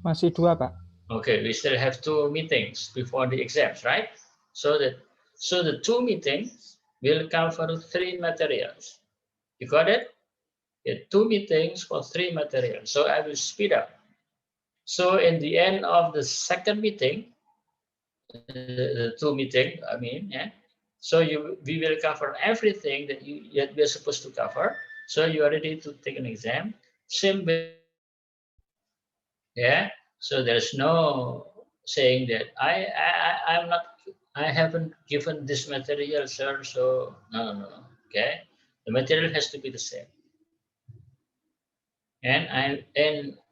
Masih 2, Pak. Okay, we still have 2 meetings before the exams, right? So the 2 meetings will cover 3 materials. You got it? 2 meetings for 3 materials. So I will speed up. So in the end of the second meeting, the 2 meeting, I mean, yeah. So we will cover everything that we're supposed to cover. So you are ready to take an exam. Same way, yeah. So there's no saying that I haven't given this material, sir. So no. Okay, the material has to be the same. And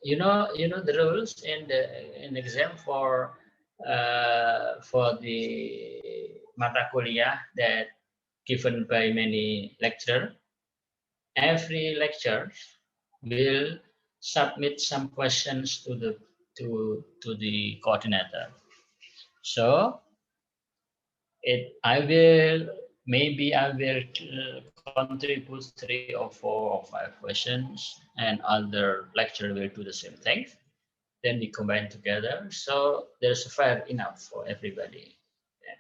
you know the rules in the exam for the mata kuliah that given by many lecturers. Every lecture will submit some questions to the coordinator. So I will contribute 3 or 4 or 5 questions, and other lecturer will do the same thing. Then we combine together, so there's fair enough for everybody. Yeah.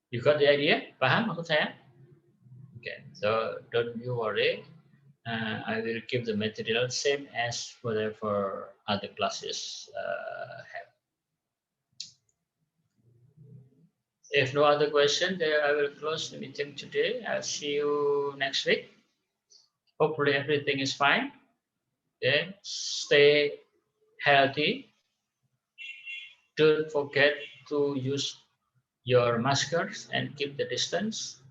You got the idea? Paham maksud saya? Okay, so don't you worry. I will keep the material same as whatever other classes have. If no other question, then I will close the meeting today. I'll see you next week. Hopefully everything is fine. Okay, stay healthy. Don't forget to use your maskers and keep the distance.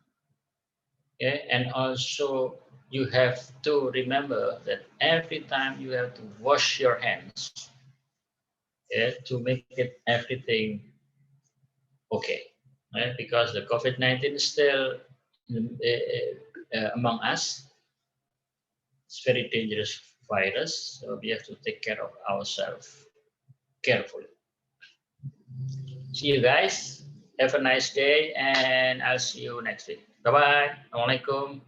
Okay, and also you have to remember that every time you have to wash your hands, to make it everything okay. Right? Because the COVID-19 is still among us. It's very dangerous virus, so we have to take care of ourselves carefully. See you guys. Have a nice day, and I'll see you next week. Bye-bye. Assalamualaikum.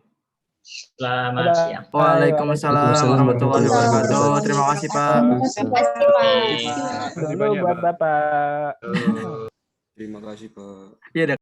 Selamat siang. Waalaikumsalam warahmatullahi wabarakatuh. Terima kasih, Pak. Terima kasih, Pak. Dulu buat Bapak. Terima kasih, Pak. Iya,